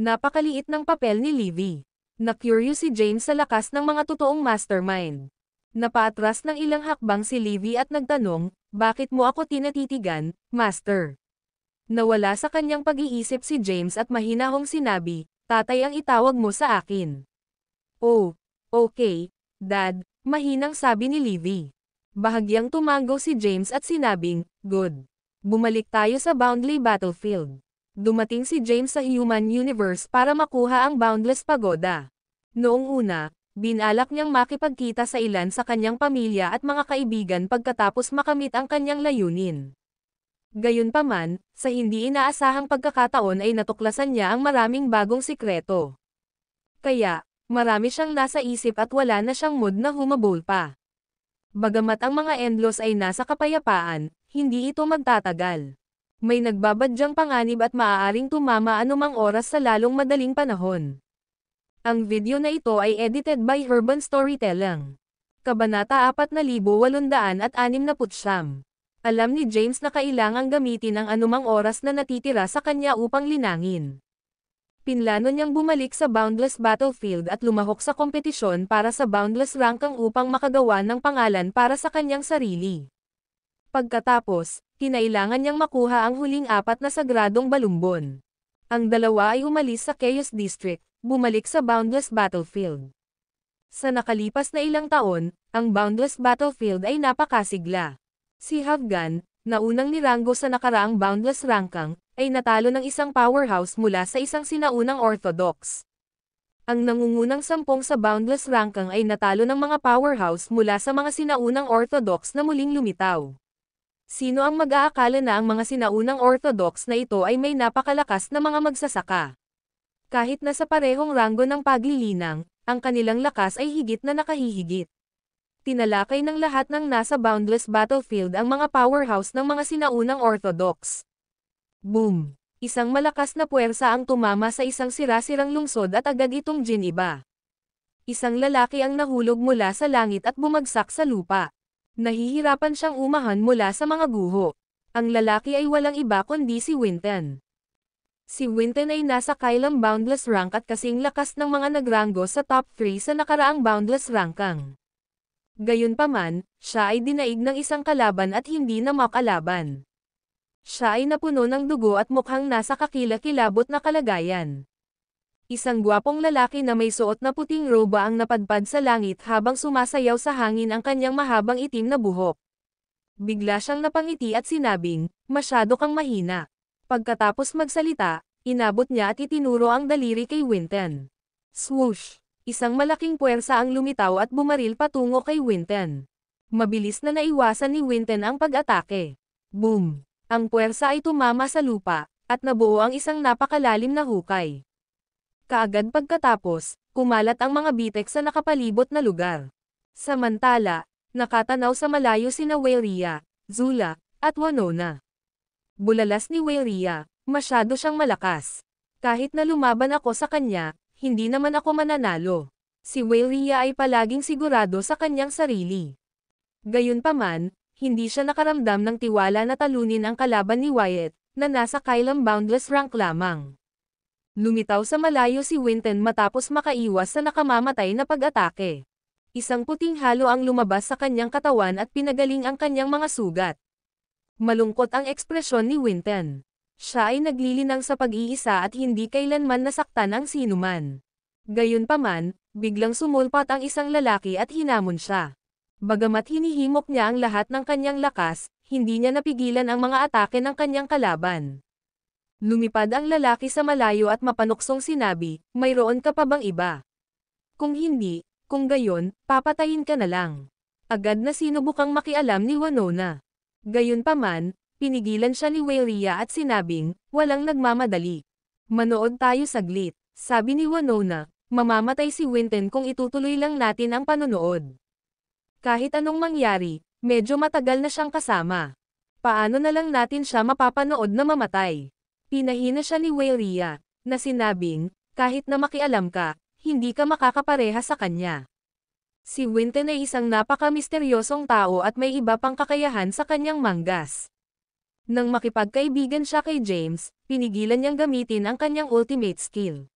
B: Napakaliit ng papel ni Livy. Na-curious si James sa lakas ng mga totoong mastermind. Napaatras ng ilang hakbang si Livy at nagtanong, "Bakit mo ako tinatitigan, Master?" Nawala sa kanyang pag-iisip si James at mahinahong sinabi, "Tatay ang itawag mo sa akin." "Oh, okay, Dad," mahinang sabi ni Livy. Bahagyang tumango si James at sinabing, "Good. Bumalik tayo sa Boundless Battlefield." Dumating si James sa Human Universe para makuha ang Boundless Pagoda. Noong una, binalak niyang makipagkita sa ilan sa kanyang pamilya at mga kaibigan pagkatapos makamit ang kanyang layunin. Gayunpaman, sa hindi inaasahang pagkakataon ay natuklasan niya ang maraming bagong sikreto. Kaya, marami siyang nasa isip at wala na siyang mood na humabol pa. Bagamat ang mga Endlos ay nasa kapayapaan, hindi ito magtatagal. May nagbabadyang panganib at maaaring tumama anumang oras sa lalong madaling panahon. Ang video na ito ay edited by Urban Storytelling. Kabanata 4869. Alam ni James na kailangang gamitin ang anumang oras na natitira sa kanya upang linangin. Pinlano niyang bumalik sa Boundless Battlefield at lumahok sa kompetisyon para sa Boundless Rankang upang makagawa ng pangalan para sa kanyang sarili. Pagkatapos, kinailangan niyang makuha ang huling 4 na sagradong balumbon. Ang dalawa ay umalis sa Chaos District, bumalik sa Boundless Battlefield. Sa nakalipas na ilang taon, ang Boundless Battlefield ay napakasigla. Si Havgan, na unang niranggo sa nakaraang Boundless Rankang, ay natalo ng isang powerhouse mula sa isang sinaunang Orthodox. Ang nangungunang 10 sa Boundless Rankang ay natalo ng mga powerhouse mula sa mga sinaunang Orthodox na muling lumitaw. Sino ang mag-aakala na ang mga sinaunang Orthodox na ito ay may napakalakas na mga magsasaka? Kahit na sa parehong ranggo ng paglilinang, ang kanilang lakas ay higit na nakahihigit. Tinalakay ng lahat ng nasa Boundless Battlefield ang mga powerhouse ng mga sinaunang Orthodox. Boom! Isang malakas na puwersa ang tumama sa isang sira-sirang lungsod at agad itong giniba. Isang lalaki ang nahulog mula sa langit at bumagsak sa lupa. Nahihirapan siyang umahan mula sa mga guho. Ang lalaki ay walang iba kundi si Winton. Si Winton ay nasa kailang Boundless rank at kasing lakas ng mga nagranggo sa top 3 sa nakaraang Boundless rankang. Gayunpaman, siya ay dinaig ng isang kalaban at hindi na makalaban. Siya ay napuno ng dugo at mukhang nasa kakilakilabot na kalagayan. Isang gwapong lalaki na may suot na puting roba ang napadpad sa langit habang sumasayaw sa hangin ang kanyang mahabang itim na buhok. Bigla siyang napangiti at sinabing, "Masyado kang mahina." Pagkatapos magsalita, inabot niya at itinuro ang daliri kay Winton. Swoosh! Isang malaking puwersa ang lumitaw at bumaril patungo kay Winton. Mabilis na naiwasan ni Winton ang pag-atake. Boom! Ang puwersa ay tumama sa lupa, at nabuo ang isang napakalalim na hukay. Kaagad pagkatapos, kumalat ang mga bitek sa nakapalibot na lugar. Samantala, nakatanaw sa malayo sina Wailea, Zula, at Winona. Bulalas ni Wailea, "Masyado siyang malakas. Kahit na lumaban ako sa kanya, hindi naman ako mananalo." Si Wailea ay palaging sigurado sa kanyang sarili. Gayunpaman, hindi siya nakaramdam ng tiwala na talunin ang kalaban ni Wyatt, na nasa kailang boundless rank lamang. Lumitaw sa malayo si Winton matapos makaiwas sa nakamamatay na pag-atake. Isang puting halo ang lumabas sa kanyang katawan at pinagaling ang kanyang mga sugat. Malungkot ang ekspresyon ni Winton. Siya ay naglilinang sa pag-iisa at hindi kailanman nasaktan ang sinuman. Gayunpaman, biglang sumulpat ang isang lalaki at hinamon siya. Bagamat hinihimok niya ang lahat ng kanyang lakas, hindi niya napigilan ang mga atake ng kanyang kalaban. Lumipad ang lalaki sa malayo at mapanuksong sinabi, "Mayroon ka pa bang iba? Kung hindi, kung gayon, papatayin ka na lang." Agad na sinubukang makialam ni Winona. Gayunpaman, pinigilan siya ni Waylea at sinabing, "Walang nagmamadali. Manood tayo saglit." Sabi ni Winona, "Mamamatay si Winton kung itutuloy lang natin ang panonood. Kahit anong mangyari, medyo matagal na siyang kasama. Paano na lang natin siya mapapanood na mamatay?" Pinahina siya ni Waylea, na sinabing, "Kahit na makialam ka, hindi ka makakapareha sa kanya. Si Winton ay isang napaka-misteryosong tao at may iba pang kakayahan sa kanyang manggas." Nang makipagkaibigan siya kay James, pinigilan niyang gamitin ang kanyang ultimate skill.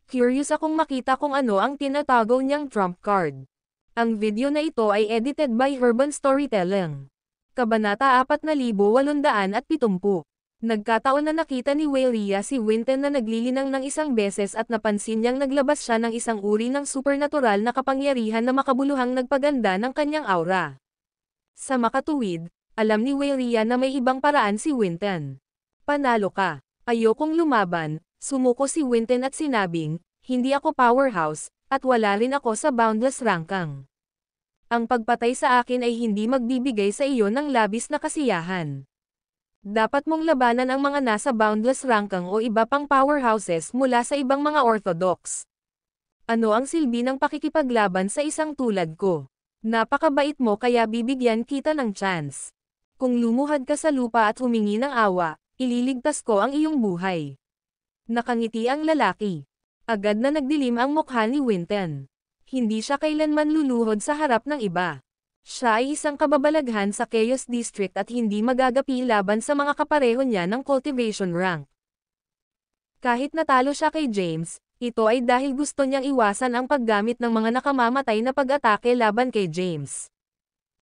B: Curious akong makita kung ano ang tinatago niyang trump card. Ang video na ito ay edited by Urban Storytelling. Kabanata 4870. Nagkataon na nakita ni Waylea si Winton na naglilinang ng isang beses at napansin niyang naglabas siya ng isang uri ng supernatural na kapangyarihan na makabuluhang nagpaganda ng kanyang aura. Sa makatuwid, alam ni Waylea na may ibang paraan si Winton. "Panalo ka. Ayokong lumaban," sumuko si Winton at sinabing, "Hindi ako powerhouse, at wala rin ako sa boundless rankang. Ang pagpatay sa akin ay hindi magbibigay sa iyo ng labis na kasiyahan. Dapat mong labanan ang mga nasa boundless rankang o iba pang powerhouses mula sa ibang mga orthodox. Ano ang silbi ng pakikipaglaban sa isang tulad ko? Napakabait mo kaya bibigyan kita ng chance. Kung lumuhad ka sa lupa at humingi ng awa, ililigtas ko ang iyong buhay." Nakangiti ang lalaki. Agad na nagdilim ang mukha ni Winton. Hindi siya kailanman luluhod sa harap ng iba. Siya ay isang kababalaghan sa Chaos District at hindi magagapi laban sa mga kapareho niya ng cultivation rank. Kahit natalo siya kay James, ito ay dahil gusto niyang iwasan ang paggamit ng mga nakamamatay na pag-atake laban kay James.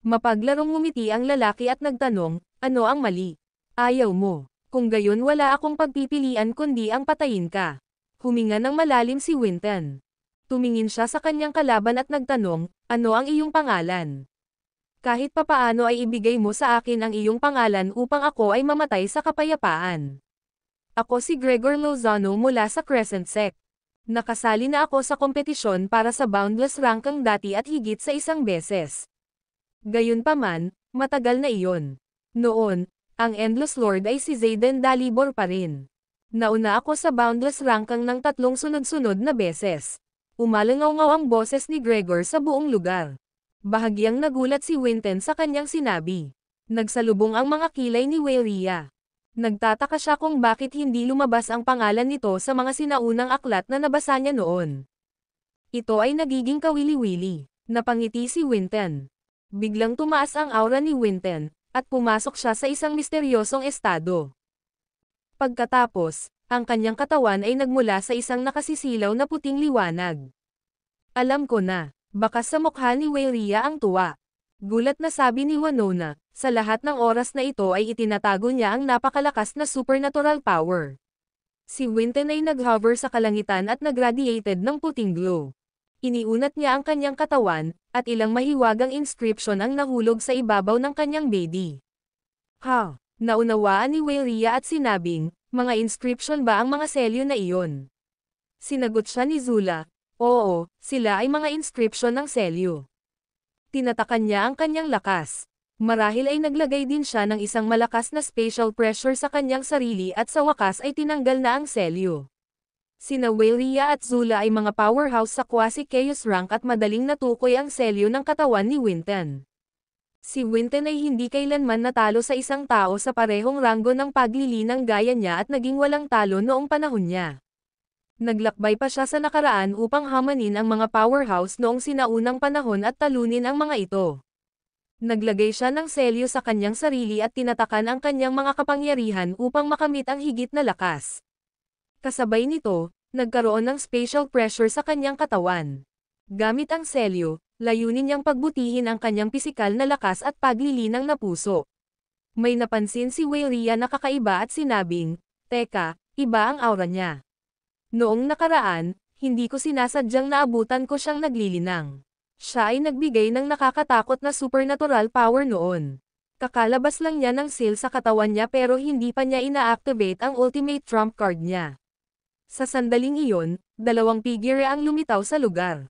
B: Mapaglarong ngumiti ang lalaki at nagtanong, "Ano ang mali? Ayaw mo. Kung gayon wala akong pagpipilian kundi ang patayin ka." Huminga ng malalim si Winton. Tumingin siya sa kanyang kalaban at nagtanong, "Ano ang iyong pangalan? Kahit papaano ay ibigay mo sa akin ang iyong pangalan upang ako ay mamatay sa kapayapaan." "Ako si Gregor Lozano mula sa Crescent Sect. Nakasali na ako sa kompetisyon para sa boundless rankang dati at higit sa isang beses. Gayunpaman, matagal na iyon. Noon, ang Endless Lord ay si Zayden Dalibor pa rin. Nauna ako sa boundless rankang ng 3 sunod-sunod na beses." Umalangaw-ngaw ang boses ni Gregor sa buong lugar. Bahagyang nagulat si Winton sa kanyang sinabi. Nagsalubong ang mga kilay ni Waylea. Nagtataka siya kung bakit hindi lumabas ang pangalan nito sa mga sinaunang aklat na nabasa niya noon. Ito ay nagiging kawili-wili. Napangiti si Winton. Biglang tumaas ang aura ni Winton, at pumasok siya sa isang misteryosong estado. Pagkatapos, ang kanyang katawan ay nagmula sa isang nakasisilaw na puting liwanag. "Alam ko na." Bakas sa mukha ni Waylea ang tuwa. Gulat na sabi ni Winona, sa lahat ng oras na ito ay itinatago niya ang napakalakas na supernatural power. Si Winton ay nag-hover sa kalangitan at nag-radiated ng puting glow. Iniunat niya ang kanyang katawan, at ilang mahiwagang inscription ang nahulog sa ibabaw ng kanyang bedi. "Ha?" Naunawaan ni Waylea at sinabing, "Mga inscription ba ang mga selyo na iyon?" Sinagot siya ni Zula, "Oo, sila ay mga inscription ng selyo." Tinatakan niya ang kanyang lakas. Marahil ay naglagay din siya ng isang malakas na spatial pressure sa kanyang sarili at sa wakas ay tinanggal na ang selyo. Sina Waylea at Zula ay mga powerhouse sa quasi-chaos rank at madaling natukoy ang selyo ng katawan ni Winton. Si Winton ay hindi kailanman natalo sa isang tao sa parehong ranggo ng paglilinang gaya niya at naging walang talo noong panahon niya. Naglakbay pa siya sa nakaraan upang hamanin ang mga powerhouse noong sinaunang panahon at talunin ang mga ito. Naglagay siya ng selyo sa kanyang sarili at tinatakan ang kanyang mga kapangyarihan upang makamit ang higit na lakas. Kasabay nito, nagkaroon ng spatial pressure sa kanyang katawan. Gamit ang selyo, layunin niyang pagbutihin ang kanyang pisikal na lakas at paglilinang na puso. May napansin si Weyria na kakaiba at sinabing, "Teka, iba ang aura niya. Noong nakaraan, hindi ko sinasadyang naabutan ko siyang naglilinang." Siya ay nagbigay ng nakakatakot na supernatural power noon. Kakalabas lang niya ng seal sa katawan niya pero hindi pa niya ina-activate ang ultimate trump card niya. Sa sandaling iyon, dalawang figure ang lumitaw sa lugar.